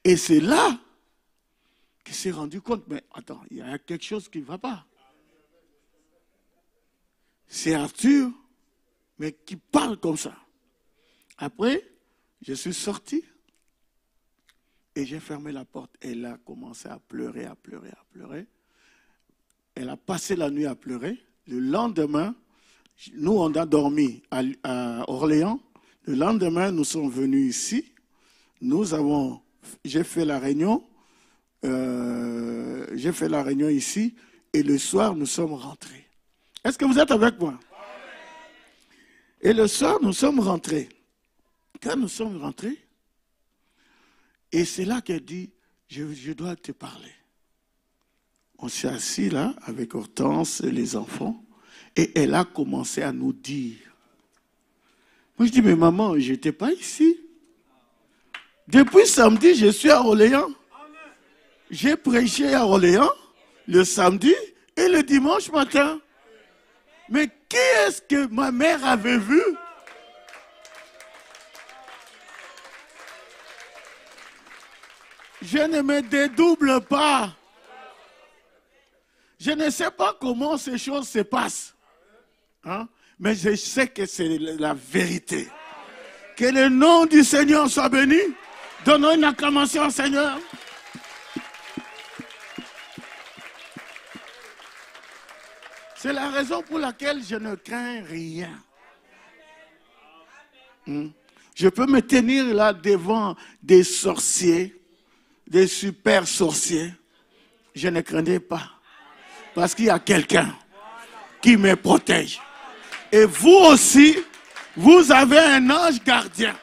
Et c'est là qu'il s'est rendu compte, mais attends, il y a quelque chose qui ne va pas. C'est Arthur, mais qui parle comme ça. Après, je suis sorti et j'ai fermé la porte. Elle a commencé à pleurer, à pleurer, à pleurer. Elle a passé la nuit à pleurer. Le lendemain, nous, on a dormi à Orléans. Le lendemain, nous sommes venus ici. J'ai fait la réunion. J'ai fait la réunion ici. Et le soir, nous sommes rentrés. Est-ce que vous êtes avec moi? Et le soir, nous sommes rentrés. Quand nous sommes rentrés, et c'est là qu'elle dit, je dois te parler. On s'est assis là, avec Hortense et les enfants, et elle a commencé à nous dire. Moi, je dis, mais maman, je n'étais pas ici. Depuis samedi, je suis à Orléans. J'ai prêché à Orléans le samedi et le dimanche matin. Mais qui est-ce que ma mère avait vu? Je ne me dédouble pas. Je ne sais pas comment ces choses se passent. Hein? Mais je sais que c'est la vérité. Que le nom du Seigneur soit béni. Donnons une acclamation au Seigneur. C'est la raison pour laquelle je ne crains rien. Je peux me tenir là devant des sorciers, des super sorciers. Je ne craignais pas. Parce qu'il y a quelqu'un qui me protège. Et vous aussi, vous avez un ange gardien.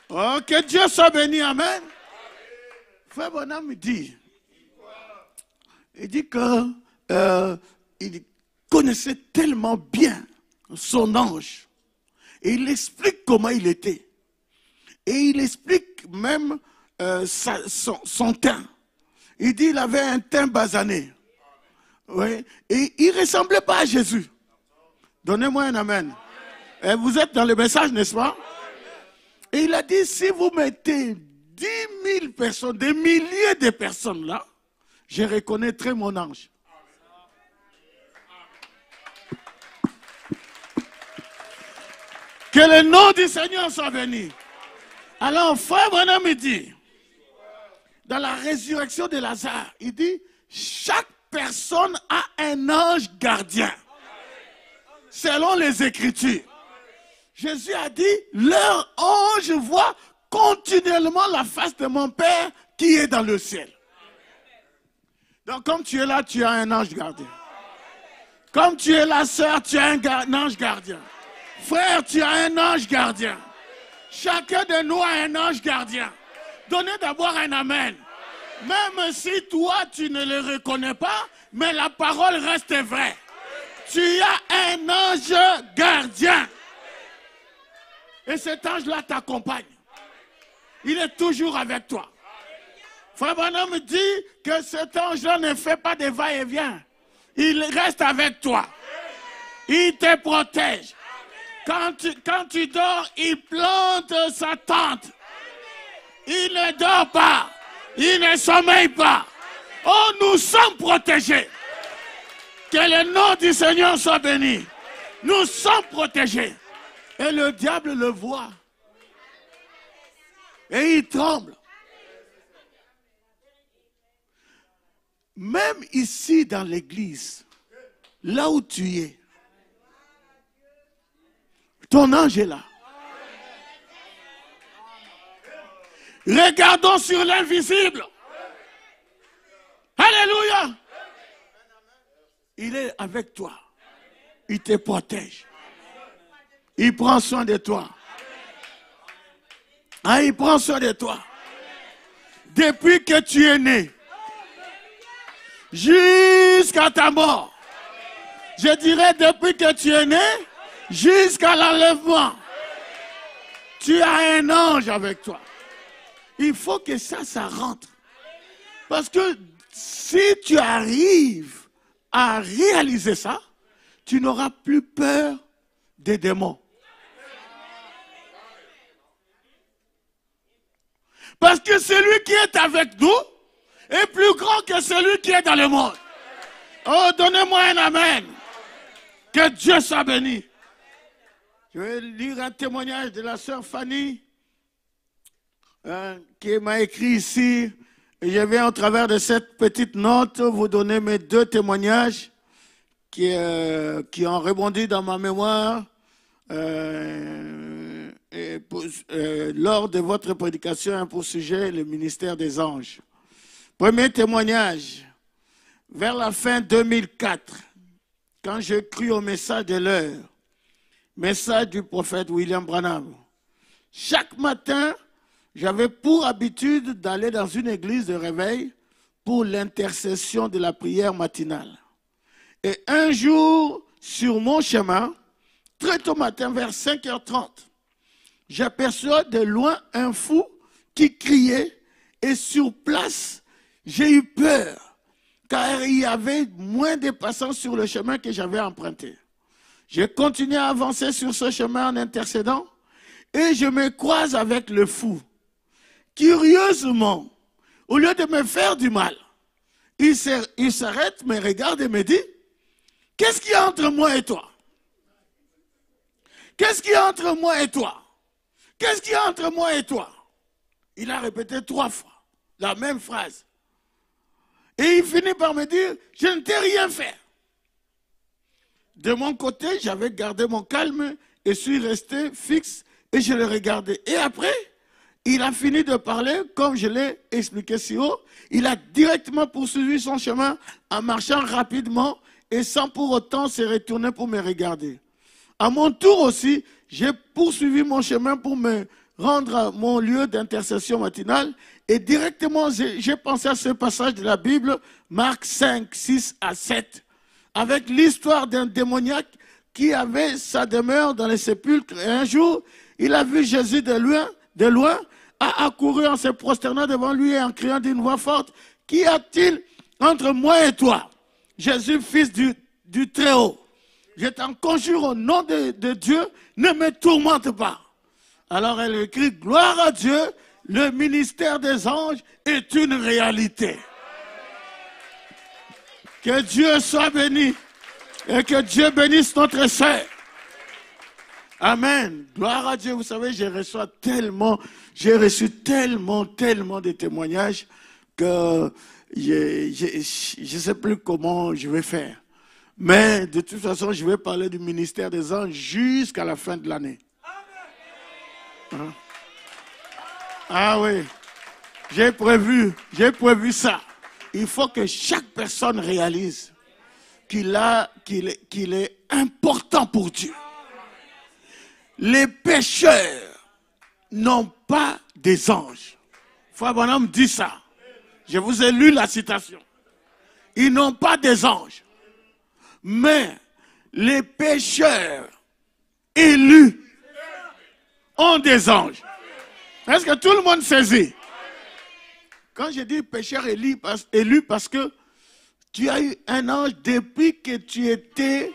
Oh, que Dieu soit béni, amen. Frère Bonhomme il dit que il connaissait tellement bien son ange. Et il explique comment il était. Et il explique même son teint. Il dit qu'il avait un teint basané. Oui. Et il ne ressemblait pas à Jésus. Donnez-moi un amen. Et vous êtes dans le message, n'est-ce pas? Et il a dit, si vous mettez 10 000 personnes, des milliers de personnes là, je reconnaîtrai mon ange. Que le nom du Seigneur soit béni. Alors, frère Branham me dit, dans la résurrection de Lazare, il dit, chaque personne a un ange gardien. Selon les Écritures. Jésus a dit, leur ange voit continuellement la face de mon Père qui est dans le ciel. Donc, comme tu es là, tu as un ange gardien. Comme tu es là, sœur, tu as un ange gardien. Frère, tu as un ange gardien. Chacun de nous a un ange gardien. Donnez d'abord un amen. Même si toi, tu ne le reconnais pas, mais la parole reste vraie. Tu as un ange gardien. Et cet ange-là t'accompagne. Il est toujours avec toi. Frère Branham dit que cet ange-là ne fait pas de va-et-vient. Il reste avec toi. Il te protège. Quand tu dors, il plante sa tente. Il ne dort pas. Il ne sommeille pas. Oh, nous sommes protégés. Que le nom du Seigneur soit béni. Nous sommes protégés. Et le diable le voit. Et il tremble. Même ici dans l'église, là où tu es, ton ange est là. Regardons sur l'invisible. Alléluia. Il est avec toi. Il te protège. Il prend soin de toi. Ah, il prend soin de toi. Depuis que tu es né, jusqu'à ta mort. Je dirais depuis que tu es né, jusqu'à l'enlèvement. Tu as un ange avec toi. Il faut que ça rentre. Parce que si tu arrives à réaliser ça, tu n'auras plus peur des démons. Parce que celui qui est avec nous est plus grand que celui qui est dans le monde. Oh, donnez-moi un amen. Que Dieu soit béni. Je vais lire un témoignage de la sœur Fanny qui m'a écrit ici. Et je vais, au travers de cette petite note, vous donner mes deux témoignages qui ont rebondi dans ma mémoire lors de votre prédication pour sujet, le ministère des anges. Premier témoignage, vers la fin 2004, quand j'ai cru au message de l'heure, message du prophète William Branham. Chaque matin, j'avais pour habitude d'aller dans une église de réveil pour l'intercession de la prière matinale. Et un jour, sur mon chemin, très tôt matin, vers 5h30, j'aperçois de loin un fou qui criait et sur place, j'ai eu peur car il y avait moins de passants sur le chemin que j'avais emprunté. J'ai continué à avancer sur ce chemin en intercédant et je me croise avec le fou. Curieusement, au lieu de me faire du mal, il s'arrête, me regarde et me dit, « Qu'est-ce qu'il y a entre moi et toi? Qu'est-ce qu'il y a entre moi et toi? Qu'est-ce qu'il y a entre moi et toi ?» Il a répété 3 fois la même phrase. Et il finit par me dire, « Je ne t'ai rien fait. » De mon côté, j'avais gardé mon calme et suis resté fixe et je le regardais. Et après, il a fini de parler, comme je l'ai expliqué si haut. Il a directement poursuivi son chemin en marchant rapidement et sans pour autant se retourner pour me regarder. À mon tour aussi, j'ai poursuivi mon chemin pour me rendre à mon lieu d'intercession matinale et directement j'ai pensé à ce passage de la Bible, Marc 5, 6 à 7, avec l'histoire d'un démoniaque qui avait sa demeure dans les sépulcres. Et un jour, il a vu Jésus de loin, a accouru en se prosternant devant lui et en criant d'une voix forte, « Qu'y a-t-il entre moi et toi, Jésus, fils du Très-Haut? Je t'en conjure au nom de Dieu, ne me tourmente pas. » Alors elle écrit, « Gloire à Dieu, le ministère des anges est une réalité. » Que Dieu soit béni et que Dieu bénisse notre sœur. Amen. Gloire à Dieu. Vous savez, j'ai reçu tellement de témoignages que je ne sais plus comment je vais faire. Mais de toute façon, je vais parler du ministère des anges jusqu'à la fin de l'année. Hein? Ah oui, j'ai prévu ça. Il faut que chaque personne réalise qu'il est important pour Dieu. Les pécheurs n'ont pas des anges. Frère Branham dit ça. Je vous ai lu la citation. Ils n'ont pas des anges. Mais les pécheurs élus ont des anges. Est-ce que tout le monde saisit? Quand je dis pécheur élu, parce que tu as eu un ange depuis que tu étais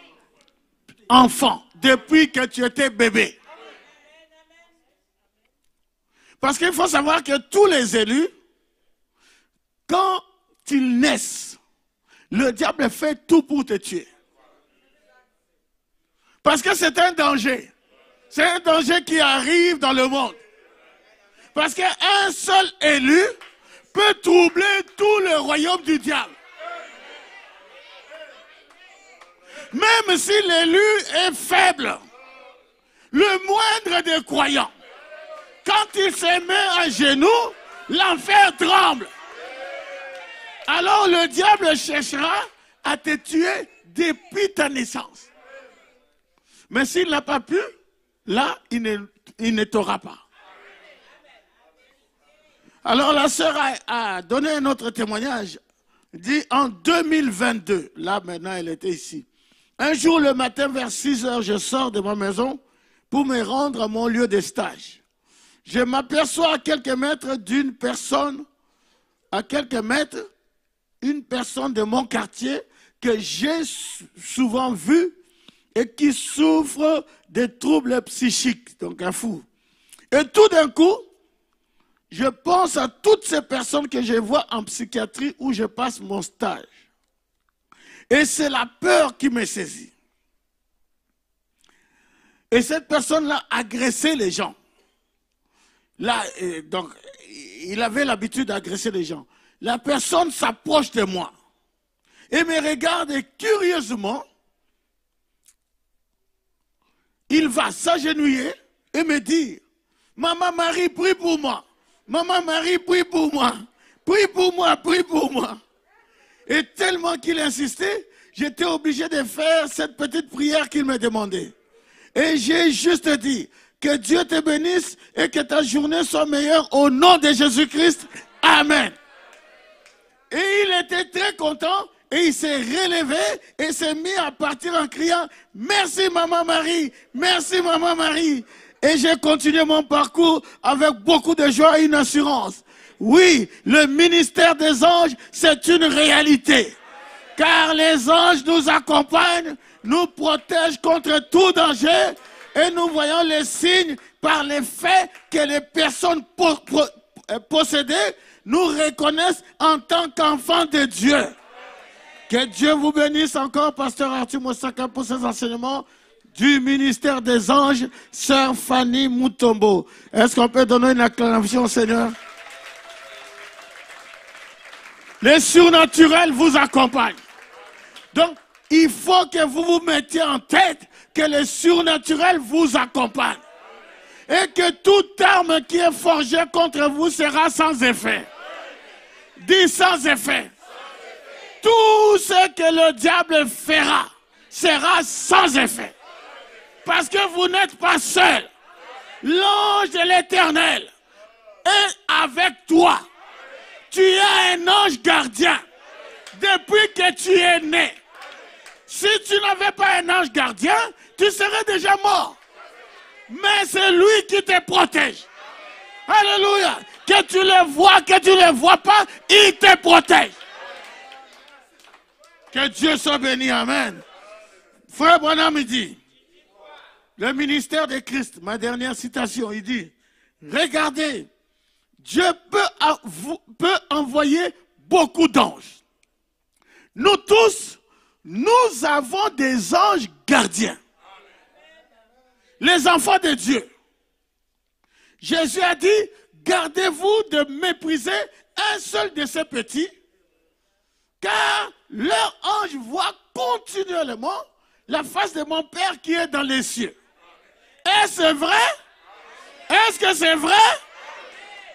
enfant, depuis que tu étais bébé. Parce qu'il faut savoir que tous les élus, quand ils naissent, le diable fait tout pour te tuer. Parce que c'est un danger. C'est un danger qui arrive dans le monde. Parce qu'un seul élu peut troubler tout le royaume du diable. Même si l'élu est faible, le moindre des croyants, quand il se met à genoux, l'enfer tremble. Alors le diable cherchera à te tuer depuis ta naissance. Mais s'il n'a pas pu, là, il ne t'aura pas. Alors la sœur a donné un autre témoignage. Dit en 2022, là maintenant elle était ici. Un jour le matin vers 6 heures, je sors de ma maison pour me rendre à mon lieu de stage. Je m'aperçois à quelques mètres d'une personne, une personne de mon quartier que j'ai souvent vue et qui souffre de troubles psychiques, donc un fou. Et tout d'un coup, je pense à toutes ces personnes que je vois en psychiatrie où je passe mon stage. Et c'est la peur qui me saisit. Et cette personne-là agressait les gens. Là, donc, il avait l'habitude d'agresser les gens. La personne s'approche de moi et me regarde et curieusement, il va s'agenouiller et me dire, « Maman Marie, prie pour moi. Maman Marie, prie pour moi. Prie pour moi, prie pour moi. » Et tellement qu'il insistait, j'étais obligé de faire cette petite prière qu'il me demandait. Et j'ai juste dit, que Dieu te bénisse et que ta journée soit meilleure au nom de Jésus-Christ. Amen. Et il était très content et il s'est relevé et s'est mis à partir en criant, « Merci Maman Marie, merci Maman Marie. » Et j'ai continué mon parcours avec beaucoup de joie et une assurance. Oui, le ministère des anges, c'est une réalité. Car les anges nous accompagnent, nous protègent contre tout danger et nous voyons les signes par les faits que les personnes possédées nous reconnaissent en tant qu'enfants de Dieu. Que Dieu vous bénisse encore, Pasteur Arthur Moussaka, pour ses enseignements du ministère des anges, Sœur Fanny Moutombo. Est-ce qu'on peut donner une acclamation au Seigneur? Les surnaturels vous accompagnent. Donc, il faut que vous vous mettiez en tête que le surnaturel vous accompagne. Et que toute arme qui est forgée contre vous sera sans effet. Dis sans effet. Tout ce que le diable fera sera sans effet. Parce que vous n'êtes pas seul. L'ange de l'Éternel est avec toi. Tu es un ange gardien depuis que tu es né. Si tu n'avais pas un ange gardien, tu serais déjà mort. Mais c'est lui qui te protège. Alléluia. Que tu le vois, que tu ne le vois pas, il te protège. Que Dieu soit béni. Amen. Frère Branham, il dit, le ministère de Christ, ma dernière citation, il dit, regardez, Dieu peut envoyer beaucoup d'anges. Nous tous, nous avons des anges gardiens. Les enfants de Dieu. Jésus a dit, gardez-vous de mépriser un seul de ces petits, car leur ange voit continuellement la face de mon Père qui est dans les cieux. Est-ce vrai? Est-ce que c'est vrai?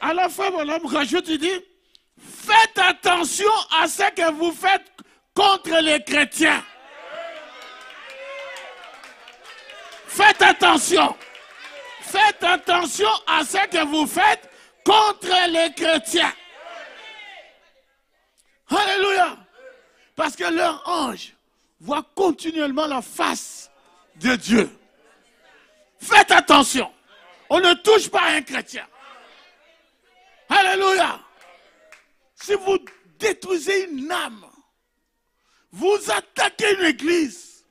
Alors, frère, mon homme rajoute, il dit, faites attention à ce que vous faites contre les chrétiens. Faites attention. Faites attention à ce que vous faites contre les chrétiens. Alléluia. Parce que leur ange voit continuellement la face de Dieu. Faites attention. On ne touche pas à un chrétien. Alléluia. Si vous détruisez une âme, vous attaquez une église,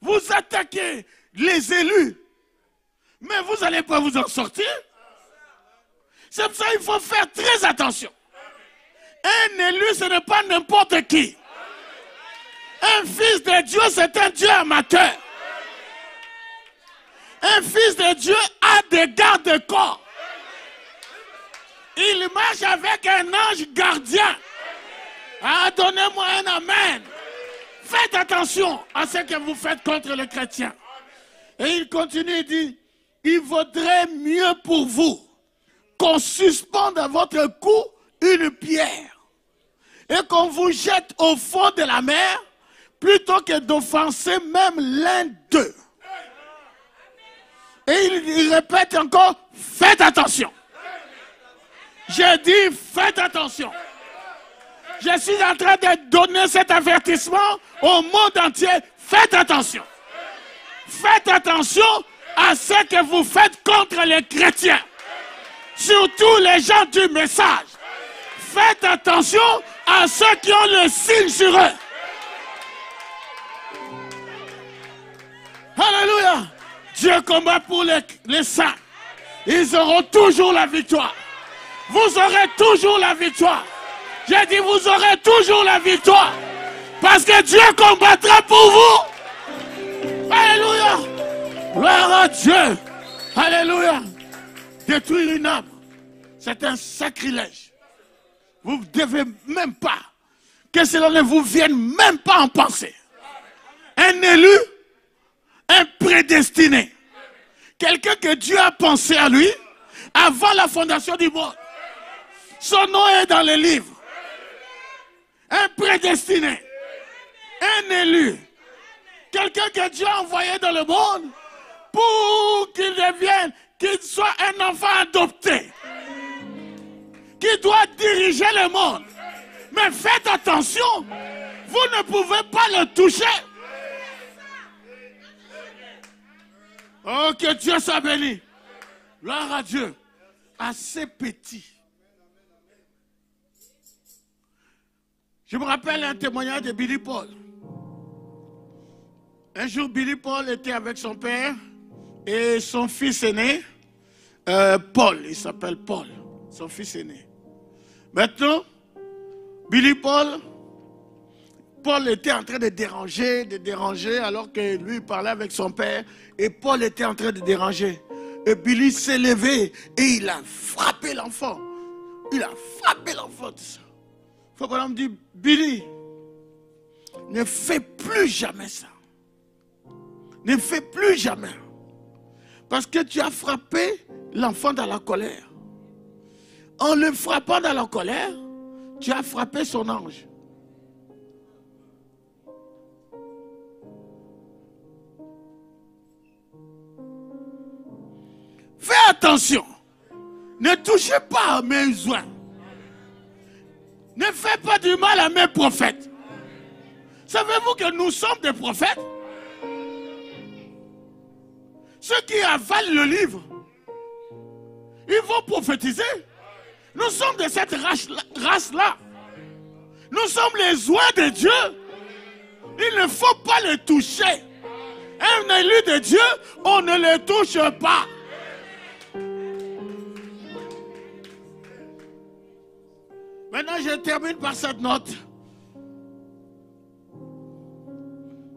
vous attaquez les élus, mais vous n'allez pas vous en sortir. C'est pour ça qu'il faut faire très attention. Un élu, ce n'est pas n'importe qui. Un fils de Dieu, c'est un Dieu amateur. Un fils de Dieu a des gardes-corps. Il marche avec un ange gardien. Ah, donnez-moi un amen. Faites attention à ce que vous faites contre les chrétiens. Et il continue, il dit, il vaudrait mieux pour vous qu'on suspende à votre cou une pierre et qu'on vous jette au fond de la mer plutôt que d'offenser même l'un d'eux. Et il répète encore, faites attention. J'ai dit, faites attention. Je suis en train de donner cet avertissement au monde entier. Faites attention. Faites attention à ce que vous faites contre les chrétiens. Surtout les gens du message. Faites attention à ceux qui ont le signe sur eux. Alléluia. Dieu combat pour les saints. Ils auront toujours la victoire. Vous aurez toujours la victoire. J'ai dit, vous aurez toujours la victoire. Parce que Dieu combattra pour vous. Alléluia. Gloire à Dieu. Alléluia. Détruire une âme, c'est un sacrilège. Vous ne devez même pas, que cela ne vous vienne même pas en pensée. Un élu, un prédestiné. Quelqu'un que Dieu a pensé à lui avant la fondation du monde. Son nom est dans les livres. Un prédestiné. Un élu. Quelqu'un que Dieu a envoyé dans le monde pour qu'il devienne, qu'il soit un enfant adopté. Qui doit diriger le monde. Mais faites attention. Vous ne pouvez pas le toucher. Oh, que Dieu soit béni. Gloire à Dieu. Assez petit. Je me rappelle un témoignage de Billy Paul. Un jour, Billy Paul était avec son père et son fils aîné, Paul, il s'appelle Paul, son fils aîné. Maintenant, Billy Paul était en train de déranger alors que lui parlait avec son père et Paul était en train de déranger. Et Billy s'est levé et il a frappé l'enfant. Il a frappé l'enfant. Il faut qu'on me dise, Billy, ne fais plus jamais ça. Ne fais plus jamais. Parce que tu as frappé l'enfant dans la colère. En le frappant dans la colère, tu as frappé son ange. Fais attention. Ne touchez pas à mes oins. Ne faites pas du mal à mes prophètes. Savez-vous que nous sommes des prophètes? Ceux qui avalent le livre, ils vont prophétiser. Nous sommes de cette race-là. Nous sommes les oins de Dieu. Il ne faut pas les toucher. Un élu de Dieu, on ne le touche pas. Maintenant, je termine par cette note.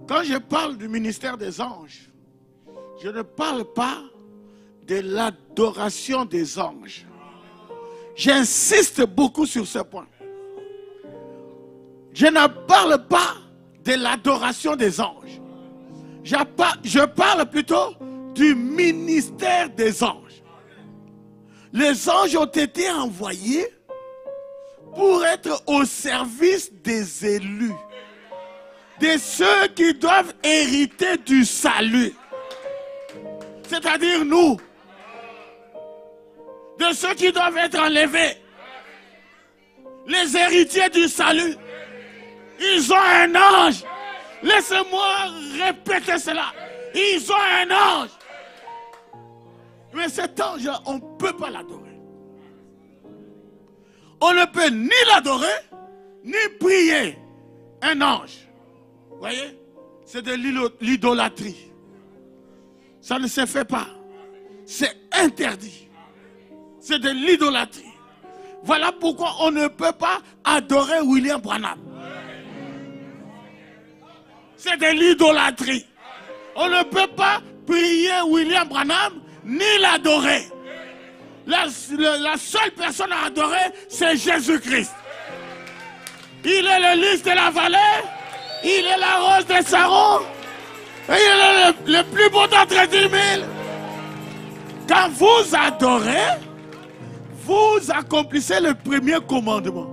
Quand je parle du ministère des anges, je ne parle pas de l'adoration des anges. J'insiste beaucoup sur ce point. Je ne parle pas de l'adoration des anges. Je parle plutôt du ministère des anges. Les anges ont été envoyés pour être au service des élus, de ceux qui doivent hériter du salut. C'est-à-dire nous, de ceux qui doivent être enlevés, les héritiers du salut. Ils ont un ange. Laissez-moi répéter cela. Ils ont un ange. Mais cet ange-là, on ne peut pas l'adorer. On ne peut ni l'adorer, ni prier un ange. Vous voyez? C'est de l'idolâtrie. Ça ne se fait pas. C'est interdit. C'est de l'idolâtrie. Voilà pourquoi on ne peut pas adorer William Branham. C'est de l'idolâtrie. On ne peut pas prier William Branham ni l'adorer. La seule personne à adorer, c'est Jésus-Christ. Il est le lys de la vallée. Il est la rose de Saron. Et il est le plus beau d'entre 10 000. Quand vous adorez, vous accomplissez le premier commandement.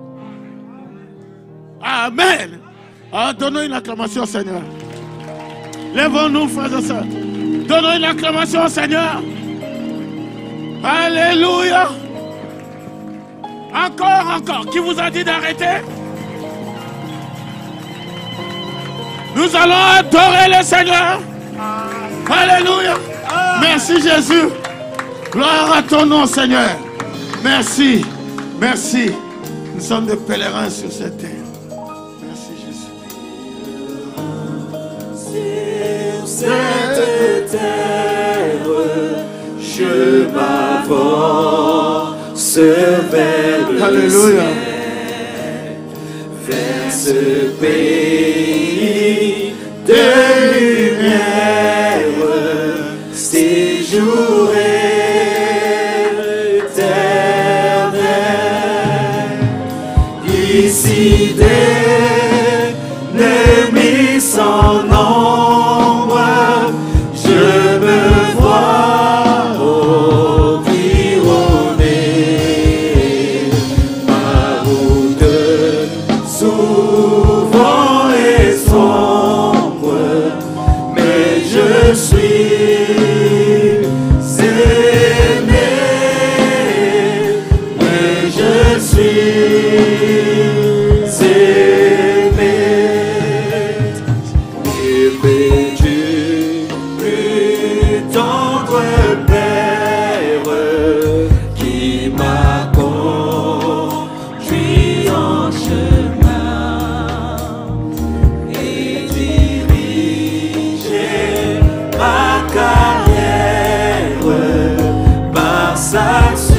Amen. Alors, donnons une acclamation au Seigneur. Lèvons-nous, frères et sœurs. Donnons une acclamation au Seigneur. Alléluia. Encore. Qui vous a dit d'arrêter? Nous allons adorer le Seigneur. Alléluia. Merci Jésus. Gloire à ton nom, Seigneur. Merci. Merci. Nous sommes des pèlerins sur cette terre. Merci Jésus. Sur cette terre, je m'avance vers le Alléluia. ciel, vers ce pays de lumière, séjour éternel. Ici des ennemis sans nombre, je me vois environné. Ma route souvent est sombre, mais je suis aimé, mais je suis aimé. Aimé-tu plus tendre Père qui m'a conduit en chemin et dirigé ma carrière par sa sûre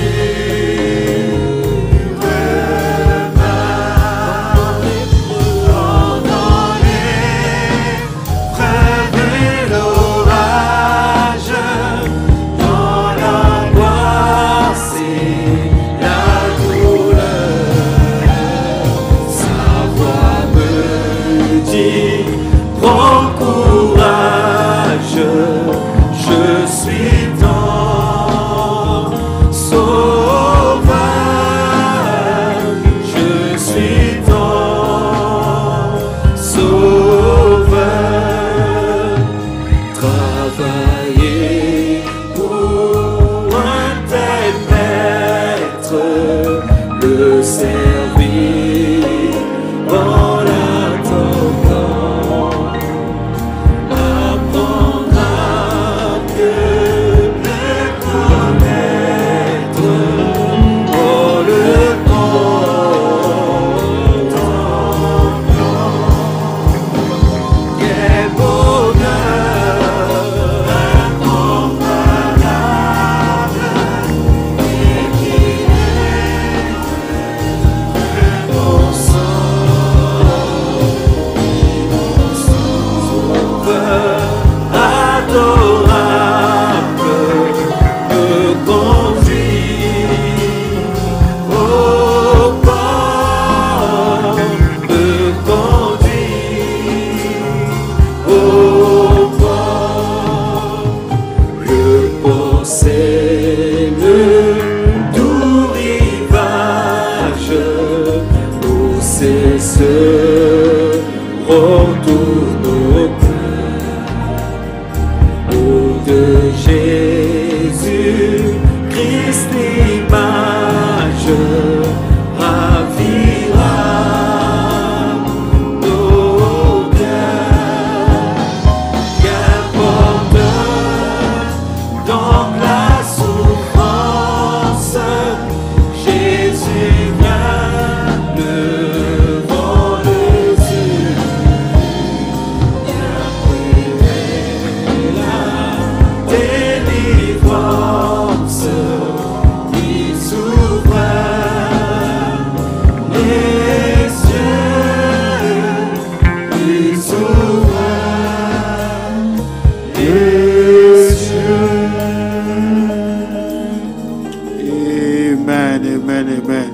main. Pendant l'épreuve et l'orage, dans l'angoisse et la douleur, seront tous nos cœurs. Oh, de Jésus Christ l'image ravira nos cœurs. Qu'importe donc la souffrance, Jésus vient devant les yeux. La délivrance qui s'ouvre les cieux, qui s'ouvre les cieux. Amen, amen, amen.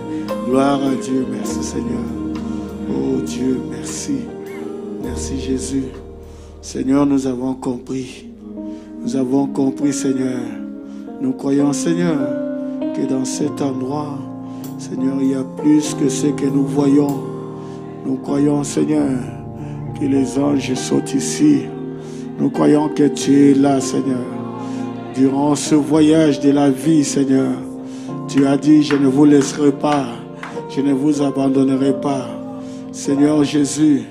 Gloire à Dieu. Merci Seigneur. Oh Dieu, merci. Merci Jésus. Seigneur, nous avons compris. Nous avons compris, Seigneur. Nous croyons, Seigneur, que dans cet endroit, Seigneur, il y a plus que ce que nous voyons. Nous croyons, Seigneur, que les anges sont ici. Nous croyons que tu es là, Seigneur. Durant ce voyage de la vie, Seigneur, tu as dit, je ne vous laisserai pas, je ne vous abandonnerai pas. Seigneur Jésus,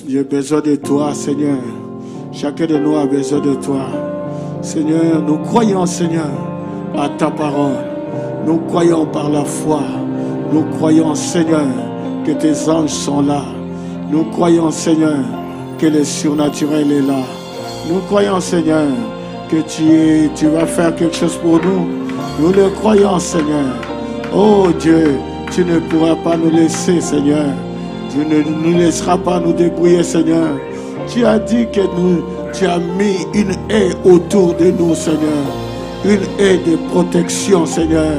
j'ai besoin de toi, Seigneur. Chacun de nous a besoin de toi. Seigneur, nous croyons, Seigneur, à ta parole. Nous croyons par la foi. Nous croyons, Seigneur, que tes anges sont là. Nous croyons, Seigneur, que le surnaturel est là. Nous croyons, Seigneur, que tu vas faire quelque chose pour nous. Nous le croyons, Seigneur. Oh Dieu, tu ne pourras pas nous laisser, Seigneur. Tu ne nous laisseras pas nous débrouiller, Seigneur. Tu as dit que tu as mis une haie autour de nous, Seigneur. Une haie de protection, Seigneur.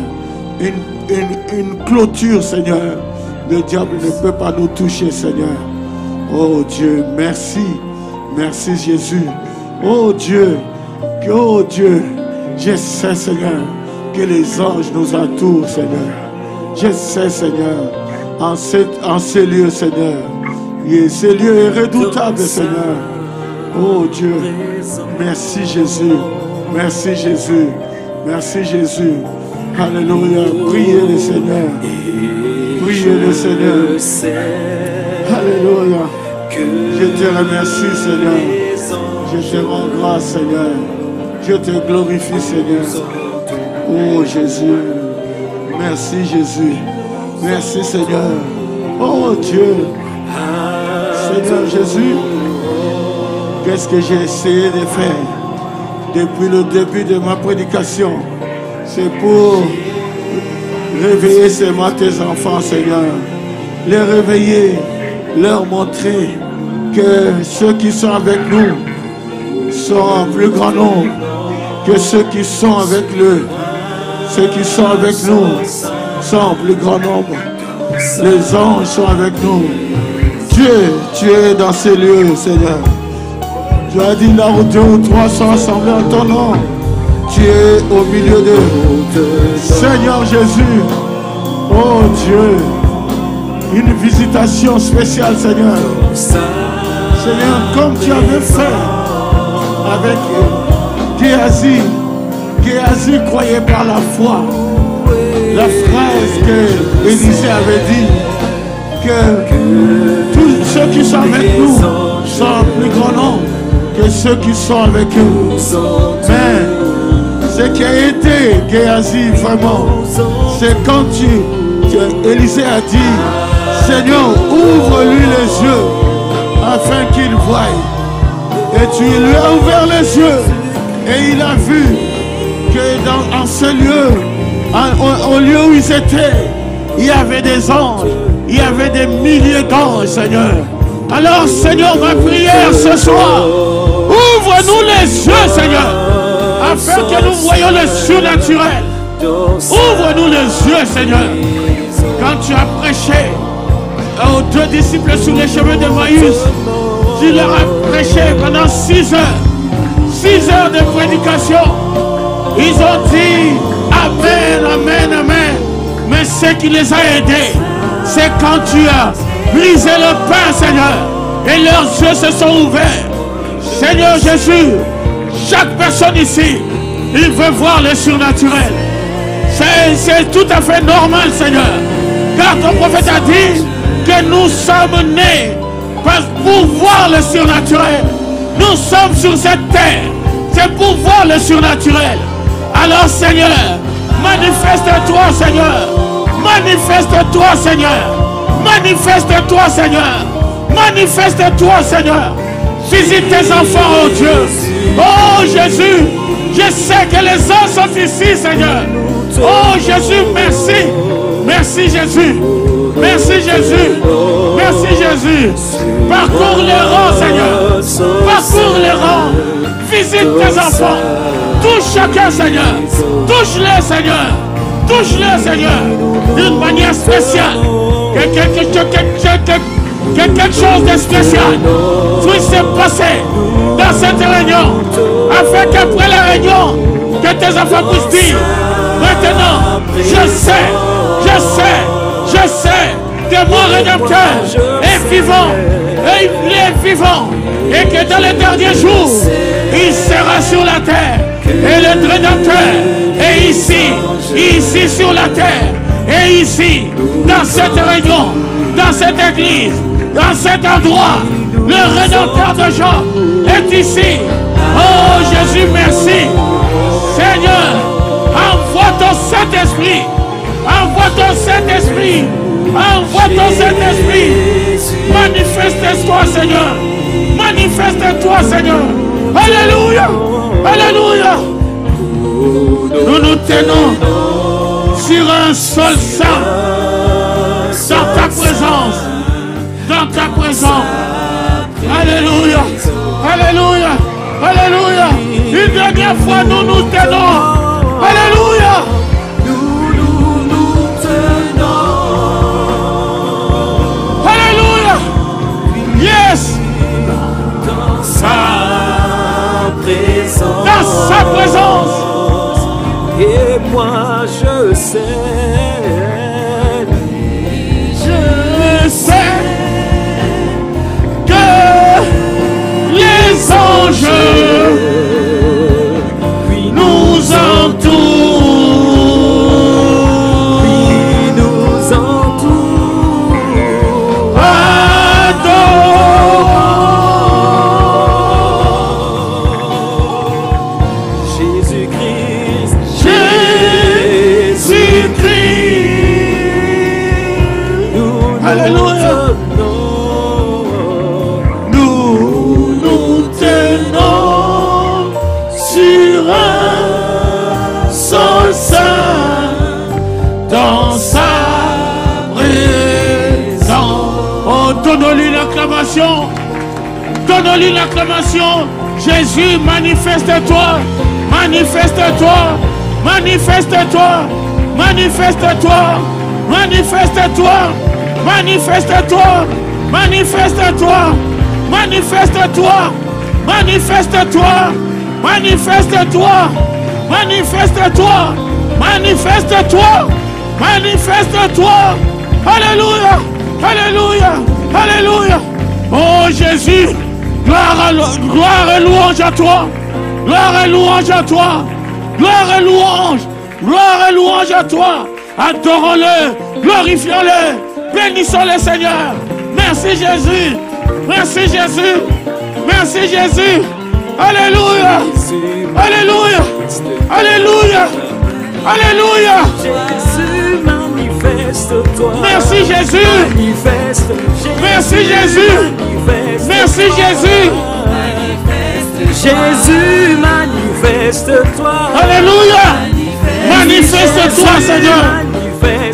Une clôture, Seigneur. Le diable ne peut pas nous toucher, Seigneur. Oh Dieu, merci. Merci Jésus. Oh Dieu, je sais, Seigneur, que les anges nous entourent, Seigneur. Je sais, Seigneur, en ces lieux, Seigneur. Et ce lieu est redoutable, Seigneur. Oh Dieu, merci Jésus. Merci Jésus. Merci Jésus. Alléluia. Priez le Seigneur. Priez le Seigneur. Alléluia. Je te remercie, Seigneur. Je te rends grâce, Seigneur. Je te glorifie, Seigneur. Oh Jésus. Merci Jésus. Merci Seigneur. Oh Dieu. Seigneur Jésus. Qu'est-ce que j'ai essayé de faire depuis le début de ma prédication? C'est pour réveiller seulement tes enfants, Seigneur. Les réveiller, leur montrer que ceux qui sont avec nous sont en plus grand nombre que ceux qui sont avec eux. Ceux qui sont avec nous sont en plus grand nombre. Les anges sont avec nous. Dieu, tu es dans ces lieux, Seigneur. Tu as dit là où 2 ou 3 sont assemblés en ton nom. Tu es au milieu d'eux. Seigneur Jésus, oh Dieu, une visitation spéciale, Seigneur. Seigneur, comme tu avais fait avec Géasi. Géasi croyait par la foi. La phrase que Élisée avait dit, que tous ceux qui sont avec nous sont en plus grand nombre que ceux qui sont avec eux. Mais ce qui a été Géasi vraiment, c'est quand Élisée a dit, Seigneur, ouvre-lui les yeux afin qu'il voie. Et tu lui as ouvert les yeux et il a vu que en ce lieu, au lieu où ils étaient, il y avait des anges, il y avait des milliers d'anges, Seigneur. Alors, Seigneur, ma prière ce soir, ouvre-nous les yeux, Seigneur, afin que nous voyions le surnaturel. Ouvre-nous les yeux, Seigneur. Quand tu as prêché aux 2 disciples sur les chemins de Maïs, tu leur as prêché pendant 6 heures. 6 heures de prédication. Ils ont dit Amen, Amen, Amen. Mais ce qui les a aidés, c'est quand tu as brisé le pain, Seigneur, et leurs yeux se sont ouverts. Seigneur Jésus, chaque personne ici, il veut voir le surnaturel. C'est tout à fait normal, Seigneur, car ton prophète a dit que nous sommes nés pour voir le surnaturel. Nous sommes sur cette terre, c'est pour voir le surnaturel. Alors, Seigneur, manifeste-toi, Seigneur. Manifeste-toi, Seigneur. Manifeste-toi, Seigneur. Manifeste-toi, Seigneur. Visite tes enfants, oh Dieu. Oh Jésus, je sais que les uns sont ici, Seigneur. Oh Jésus, merci. Merci Jésus. Merci Jésus. Merci Jésus. Parcours les rangs, Seigneur. Parcours les rangs. Visite tes enfants. Touche chacun, Seigneur. Touche-les, Seigneur. Touche-les, Seigneur. D'une manière spéciale. Que quelque chose de spécial puisse se passer dans cette réunion. Afin qu'après la réunion, que tes enfants puissent dire: maintenant, je sais que mon Rédempteur est vivant. Et il est vivant. Et que dans les derniers jours, il sera sur la terre. Et le Rédempteur est ici sur la terre. Et ici, dans cette réunion, dans cette église, dans cet endroit, le Rédempteur de Jean est ici. Oh Jésus, merci. Seigneur, envoie ton Saint-Esprit. Envoie ton Saint-Esprit. Envoie ton Saint-Esprit. Manifeste-toi, Seigneur. Manifeste-toi, Seigneur. Alléluia. Alléluia. Nous nous tenons sur un sol saint. Dans ta présence. Dans ta présence. Alléluia. Alléluia. Alléluia. Une dernière fois, nous nous tenons. Alléluia. Nous tenons. Alléluia. Yes. Dans sa présence. Dans sa présence. Et moi je sais. Les anges nous entourent. Oui, nous entourent. Jésus-Christ. Jésus-Christ. Alléluia. Nous tenons sur un sol saint dans sa présence. Oh, donne-lui l'acclamation. Donne-lui l'acclamation. Jésus, manifeste-toi. Manifeste-toi. Manifeste-toi. Manifeste-toi. Manifeste-toi. Manifeste-toi. Manifeste-toi. Manifeste-toi. Manifeste-toi. Manifeste-toi. Manifeste-toi. Manifeste-toi. Manifeste-toi. Alléluia. Alléluia. Alléluia. Oh Jésus, gloire et louange à toi. Gloire et louange à toi. Gloire et louange. Gloire et louange à toi. Adorons-le. Glorifions-le. Bénissons-le, Seigneur. Merci Jésus. Merci Jésus. Merci Jésus. Alléluia. Alléluia. Alléluia. Alléluia. Jésus, manifeste-toi. Merci Jésus. Manifeste. Merci Jésus. Merci Jésus. Jésus, manifeste-toi. Alléluia. Manifeste-toi, Seigneur.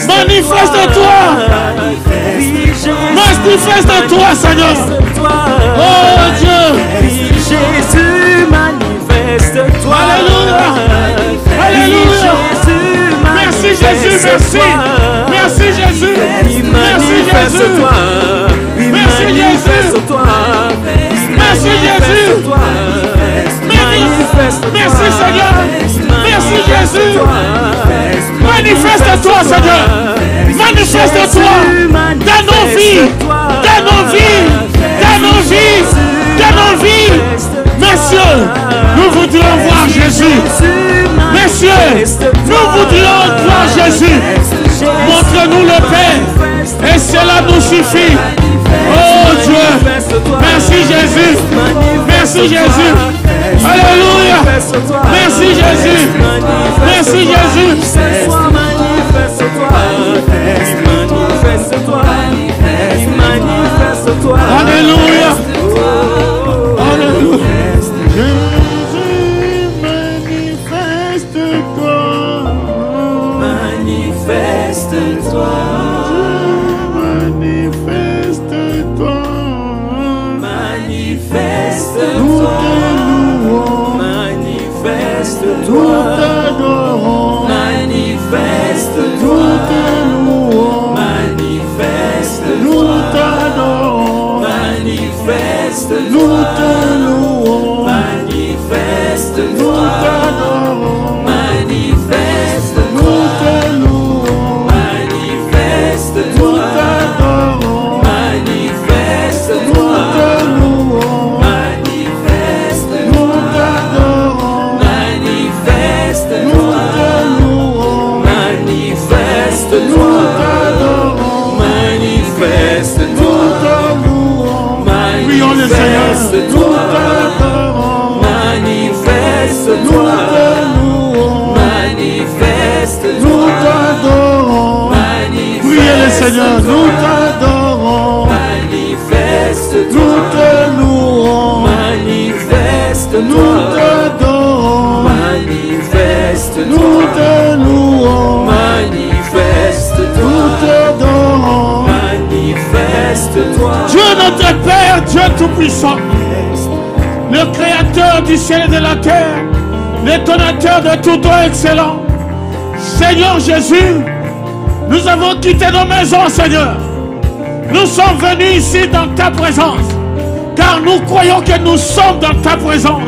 Manifeste-toi. Manifeste-toi, Seigneur. Oh Dieu. Jésus, manifeste-toi. Alléluia. Alléluia. Merci Jésus, merci. Merci Jésus. Merci Jésus. Merci Jésus. Merci Jésus. Merci Seigneur. Merci Jésus. Manifeste-toi, Seigneur. Manifeste-toi dans nos vies. Jésus, montre-nous le Père, et cela nous suffit. Oh Dieu, merci Jésus, merci Jésus, alléluia, merci Jésus, merci Jésus. Alléluia, alléluia. Jésus, manifeste-toi, Manifeste-toi, manifeste-toi, manifeste-toi, manifeste-toi, manifeste-toi, t'adorons, manifeste-toi, nous manifeste-toi, t'adorons, manifeste-toi, nous te louons, manifeste-toi, nous t'adorons, manifeste-toi, nous te louons, manifeste-toi, nous t'adorons, manifeste-toi, nous te louons, manifeste-toi, nous t'adorons, manifeste-toi, nous te louons, manifeste-toi, nous t'adorons, manifeste-toi, nous te louons. Prions le Seigneur, nous t'adorons, manifeste-toi, nous te louons, manifeste-toi, nous t'adorons. Priez le Seigneur, nous t'adorons, manifeste-toi, nous te louons, manifeste-toi, nous t'adorons, manifeste-toi, nous te louons, manifeste-toi, nous t'adorons. manifeste-toi, Dieu notre Père, Dieu Tout-Puissant, le Créateur du ciel et de la terre, l'étonnateur de tout don excellent, Seigneur Jésus, nous avons quitté nos maisons, Seigneur. Nous sommes venus ici dans ta présence, car nous croyons que nous sommes dans ta présence.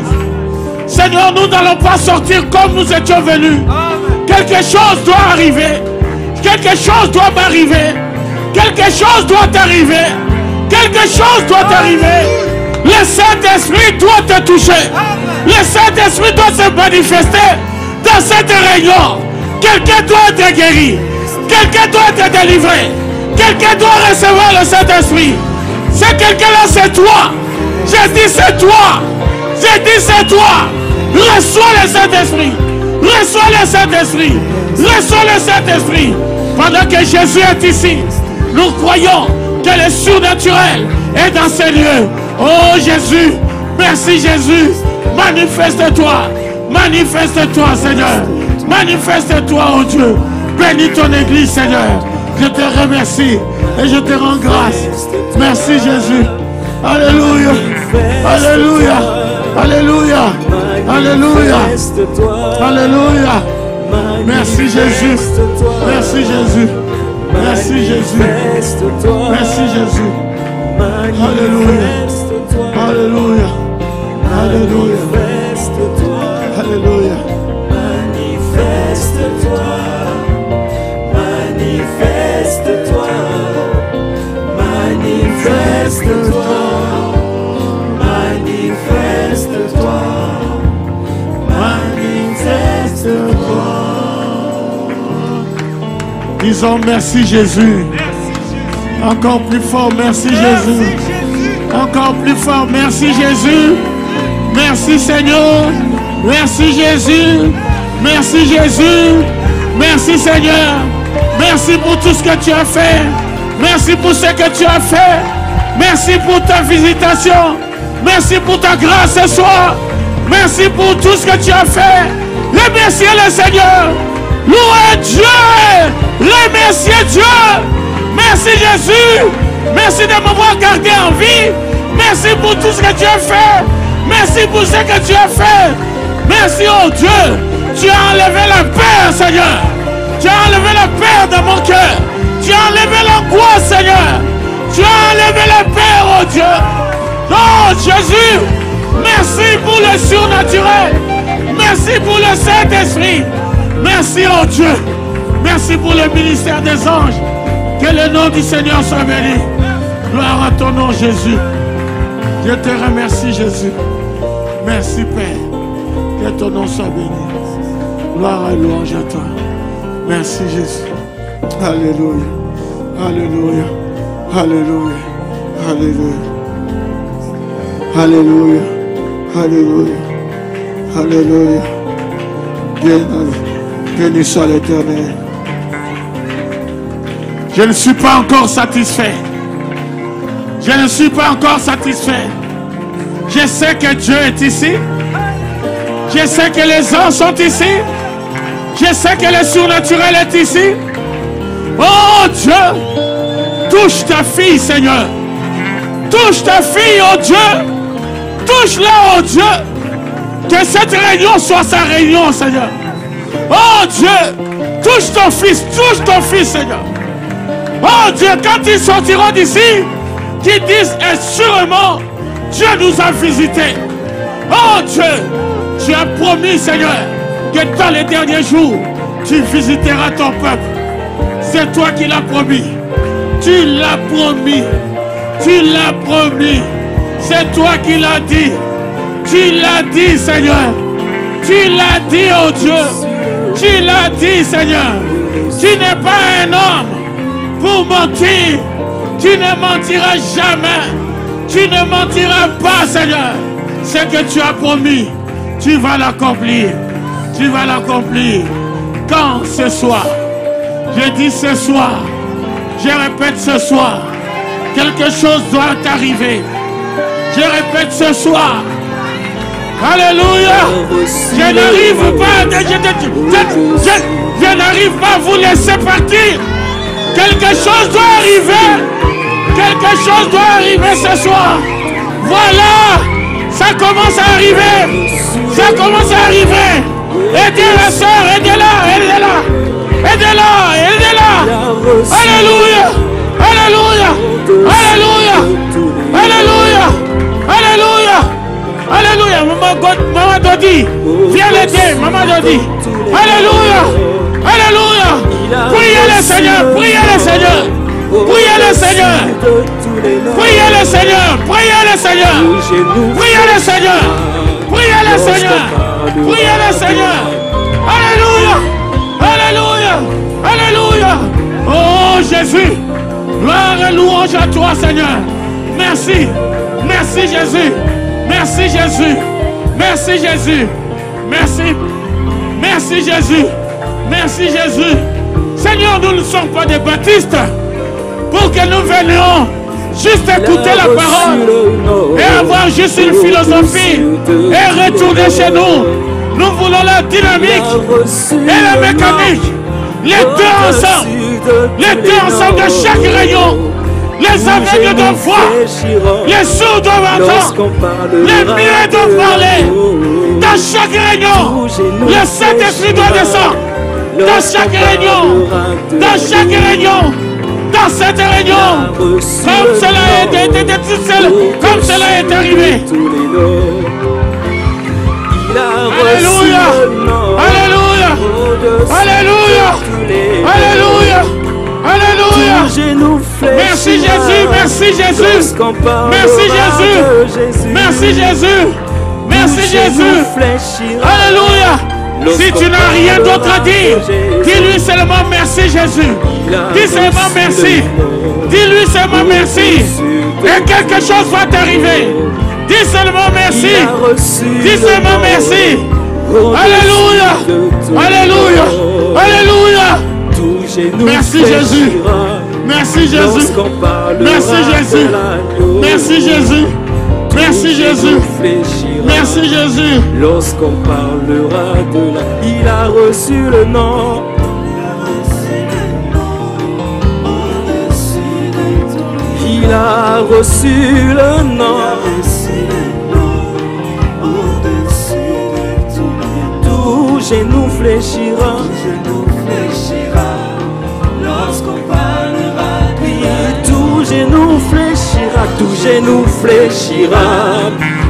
Seigneur, nous n'allons pas sortir comme nous étions venus. Quelque chose doit arriver. Quelque chose doit m'arriver. Quelque chose doit arriver. Quelque chose doit arriver. Le Saint-Esprit doit te toucher. Le Saint-Esprit doit se manifester dans cette réunion. Quelqu'un doit être guéri. Quelqu'un doit être délivré. Quelqu'un doit recevoir le Saint-Esprit. C'est quelqu'un-là, c'est toi. J'ai dit c'est toi. J'ai dit c'est toi. Reçois le Saint-Esprit. Reçois le Saint-Esprit. Reçois le Saint-Esprit. Pendant que Jésus est ici, nous croyons que le surnaturel est dans ces lieux. Oh Jésus, merci Jésus. Manifeste-toi. Manifeste-toi, Seigneur. Manifeste-toi, oh Dieu. Bénis ton Église, Seigneur. Je te remercie et je te rends grâce. Merci Jésus. Alléluia. Alléluia. Alléluia. Alléluia. Alléluia. Merci Jésus. Merci Jésus. Merci Jésus. Merci Jésus. Alléluia. Alléluia. Alléluia. Alléluia. manifeste-toi, manifeste-toi, manifeste-toi, manifeste-toi, manifeste-toi. Disons merci Jésus. Encore plus fort, merci Jésus. Encore plus fort, merci Jésus. Merci Seigneur. Merci Jésus. Merci Jésus. Merci Seigneur. Merci pour tout ce que tu as fait. Merci pour ce que tu as fait. Merci pour ta visitation. Merci pour ta grâce ce soir. Merci pour tout ce que tu as fait. Remerciez le Seigneur. Louez Dieu. Remerciez Dieu. Merci Jésus. Merci de m'avoir gardé en vie. Merci pour tout ce que tu as fait. Merci pour ce que tu as fait. Merci, oh Dieu. Tu as enlevé la peur, Seigneur. Tu as enlevé la peur de mon cœur. Tu as enlevé l'angoisse, Seigneur. Tu as enlevé la peur, oh Dieu. Oh Jésus, merci pour le surnaturel. Merci pour le Saint-Esprit. Merci, oh Dieu. Merci pour le ministère des anges. Que le nom du Seigneur soit béni. Gloire à ton nom, Jésus. Je te remercie, Jésus. Merci, Père. Que ton nom soit béni. Gloire et louange à toi. Merci Jésus. Alléluia. Alléluia. Alléluia. Alléluia. Alléluia. Alléluia. Alléluia. Béni soit l'Éternel. Je ne suis pas encore satisfait. Je ne suis pas encore satisfait. Je sais que Dieu est ici. Je sais que les anges sont ici. Je sais que le surnaturel est ici. Oh Dieu, touche ta fille, Seigneur. Touche ta fille, oh Dieu. Touche-la, oh Dieu. Que cette réunion soit sa réunion, Seigneur. Oh Dieu, touche ton fils, Seigneur. Oh Dieu, quand ils sortiront d'ici, qu'ils disent assurément, Dieu nous a visités. Oh Dieu, tu as promis, Seigneur, que dans les derniers jours, tu visiteras ton peuple. C'est toi qui l'as promis. Tu l'as promis. Tu l'as promis. C'est toi qui l'as dit. Tu l'as dit, Seigneur. Tu l'as dit, oh Dieu. Tu l'as dit, Seigneur. Tu n'es pas un homme pour mentir. Tu ne mentiras jamais. Tu ne mentiras pas, Seigneur. Ce que tu as promis, tu vas l'accomplir. Tu vas l'accomplir. Quand ce soir, je dis ce soir, je répète ce soir, quelque chose doit arriver. Je répète ce soir. Alléluia. Je n'arrive pas, je n'arrive pas à vous laisser partir. Quelque chose doit arriver. Quelque chose doit arriver ce soir. Voilà. Ça commence à arriver. Ça commence à arriver. Aidez la soeur, aidez-la, aidez-la. Aidez-la, aidez-la. Alléluia. Alléluia. Alléluia. Alléluia. Alléluia. Alléluia. Maman Dodi, viens l'aider. Maman Dodi. Alléluia. Alléluia. Priez le Seigneur. Priez le Seigneur. Priez le Seigneur. Priez le Seigneur. Priez le Seigneur. Priez le Seigneur. Priez le Seigneur. Priez le Seigneur. Alléluia. Alléluia. Alléluia. Oh Jésus. Gloire et louange à toi, Seigneur. Merci. Merci Jésus. Merci Jésus. Merci Jésus. Merci. Merci Jésus. Merci Jésus. Seigneur, nous ne sommes pas des baptistes pour que nous venions juste écouter la parole et avoir juste une philosophie et retourner chez nous. Nous voulons la dynamique et la mécanique. Les deux ensemble. Les deux ensemble de chaque rayon. Les aveugles doivent voir. Les sourds doivent entendre. Les muets doivent parler. Dans chaque réunion, le Saint-Esprit doit descendre. Dans chaque réunion. Dans chaque réunion. Dans cette réunion. Comme cela est arrivé. Alléluia. Alléluia. Alléluia. Alléluia. Alléluia. Merci Jésus. Merci Jésus. Merci Jésus. Merci Jésus. Merci Jésus. Alléluia. Si tu n'as rien d'autre à dire, dis-lui seulement merci Jésus. Dis seulement merci. Dis-lui seulement merci. Et quelque chose va t'arriver. Dis seulement merci. Dis seulement merci. Alléluia. Alléluia. Alléluia. Merci Jésus. Merci Jésus. Merci Jésus. Merci Jésus. Merci Jésus. Merci Jésus. Lorsqu'on parlera de la... Il a reçu le nom. Il a reçu le nom. Tout genou fléchira. Lorsqu'on parlera de la... Tout genou fléchira. Tout genou fléchira.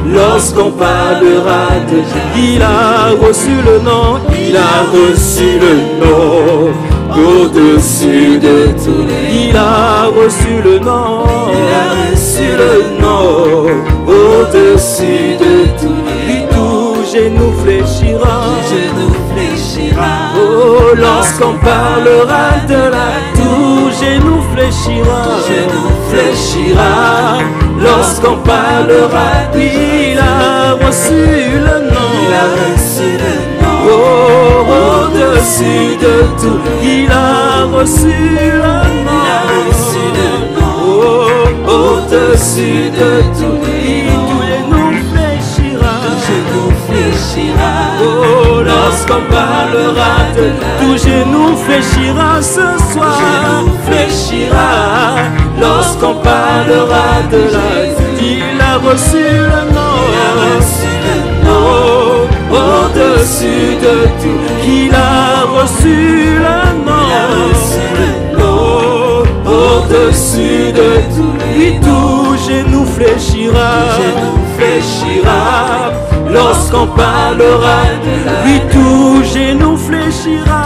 Lorsqu'on parlera de Jésus, il a reçu le nom, il a reçu le nom, au-dessus de tout. Il a reçu le nom, il a reçu le nom, au-dessus de tout. Et tout genou fléchira, oh lorsqu'on parlera de la tout genou fléchira, lorsqu'on parlera, il a reçu le nom, oh, au-dessus de tout, il a reçu le nom, oh, au-dessus de tout, tous genou fléchira, oh, lorsqu'on parlera de tout genou fléchira ce soir, fléchira, lorsqu'on parlera de la il a reçu le nom, oh, au-dessus de tout, il a reçu le nom, oh, au-dessus de tout, et tout genou fléchira, lorsqu'on parlera, lui tout genou fléchira,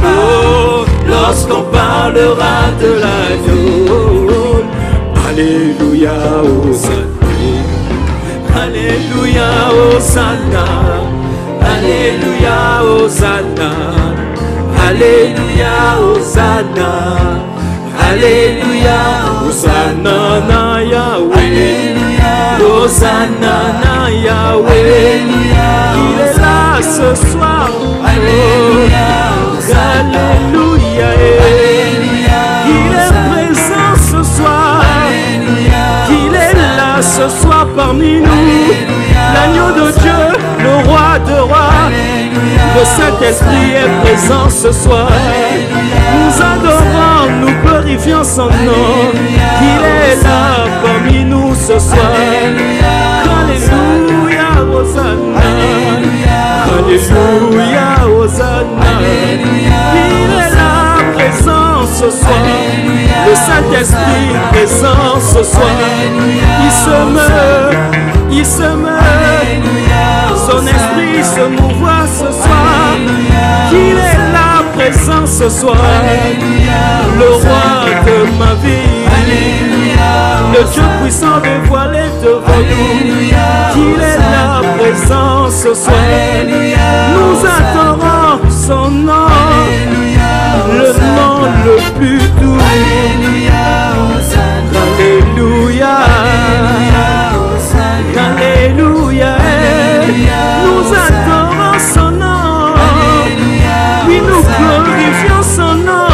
oh, lorsqu'on parlera de l'agneau. Alléluia, Hosanna, Alléluia, Hosanna, Alléluia, Hosanna, Alléluia, Hosanna, Alléluia, Hosanna, na Yahweh, Hosanna, na Yahweh, il est là ce soir, Alléluia, Alléluia, il est présent ce soir, il est là ce soir parmi nous, l'agneau de Dieu, le roi de rois, le Saint-Esprit est présent ce soir, nous adorons, nous glorifions son nom, il est là parmi nous ce soir, Alléluia, Hosanna, Alléluia, Hosanna, il est là présent ce soir, le Saint-Esprit présent ce soir, il se meurt, son esprit se mouvoit ce soir, qu'il est là présent ce soir, le roi de ma vie, le Dieu puissant dévoilé devant nous, qu'il est là présent ce soir, nous adorons son nom, le nom le plus doux, Alléluia, Alléluia, nous adorons son nom, oui nous glorifions son nom,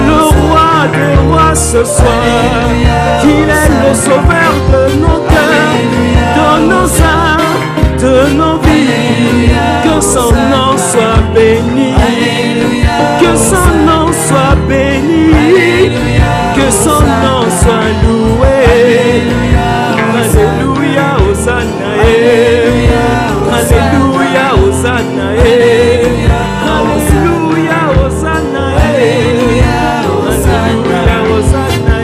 le roi des rois ce soir, qu'il est le sauveur de nos cœurs, de nos âmes, de nos vies, que son nom soit béni, que son nom soit béni, que son nom soit loué, Alléluia, Hosanna, Alléluia, Hosanna, Alléluia, Hosanna, Alléluia, Hosanna, Alléluia, Hosanna.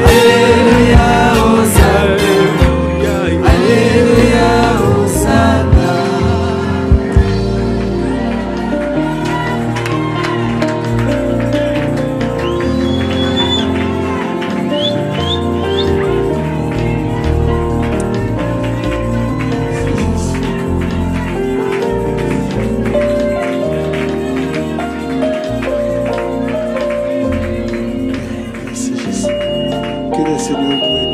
Que le Seigneur bénisse.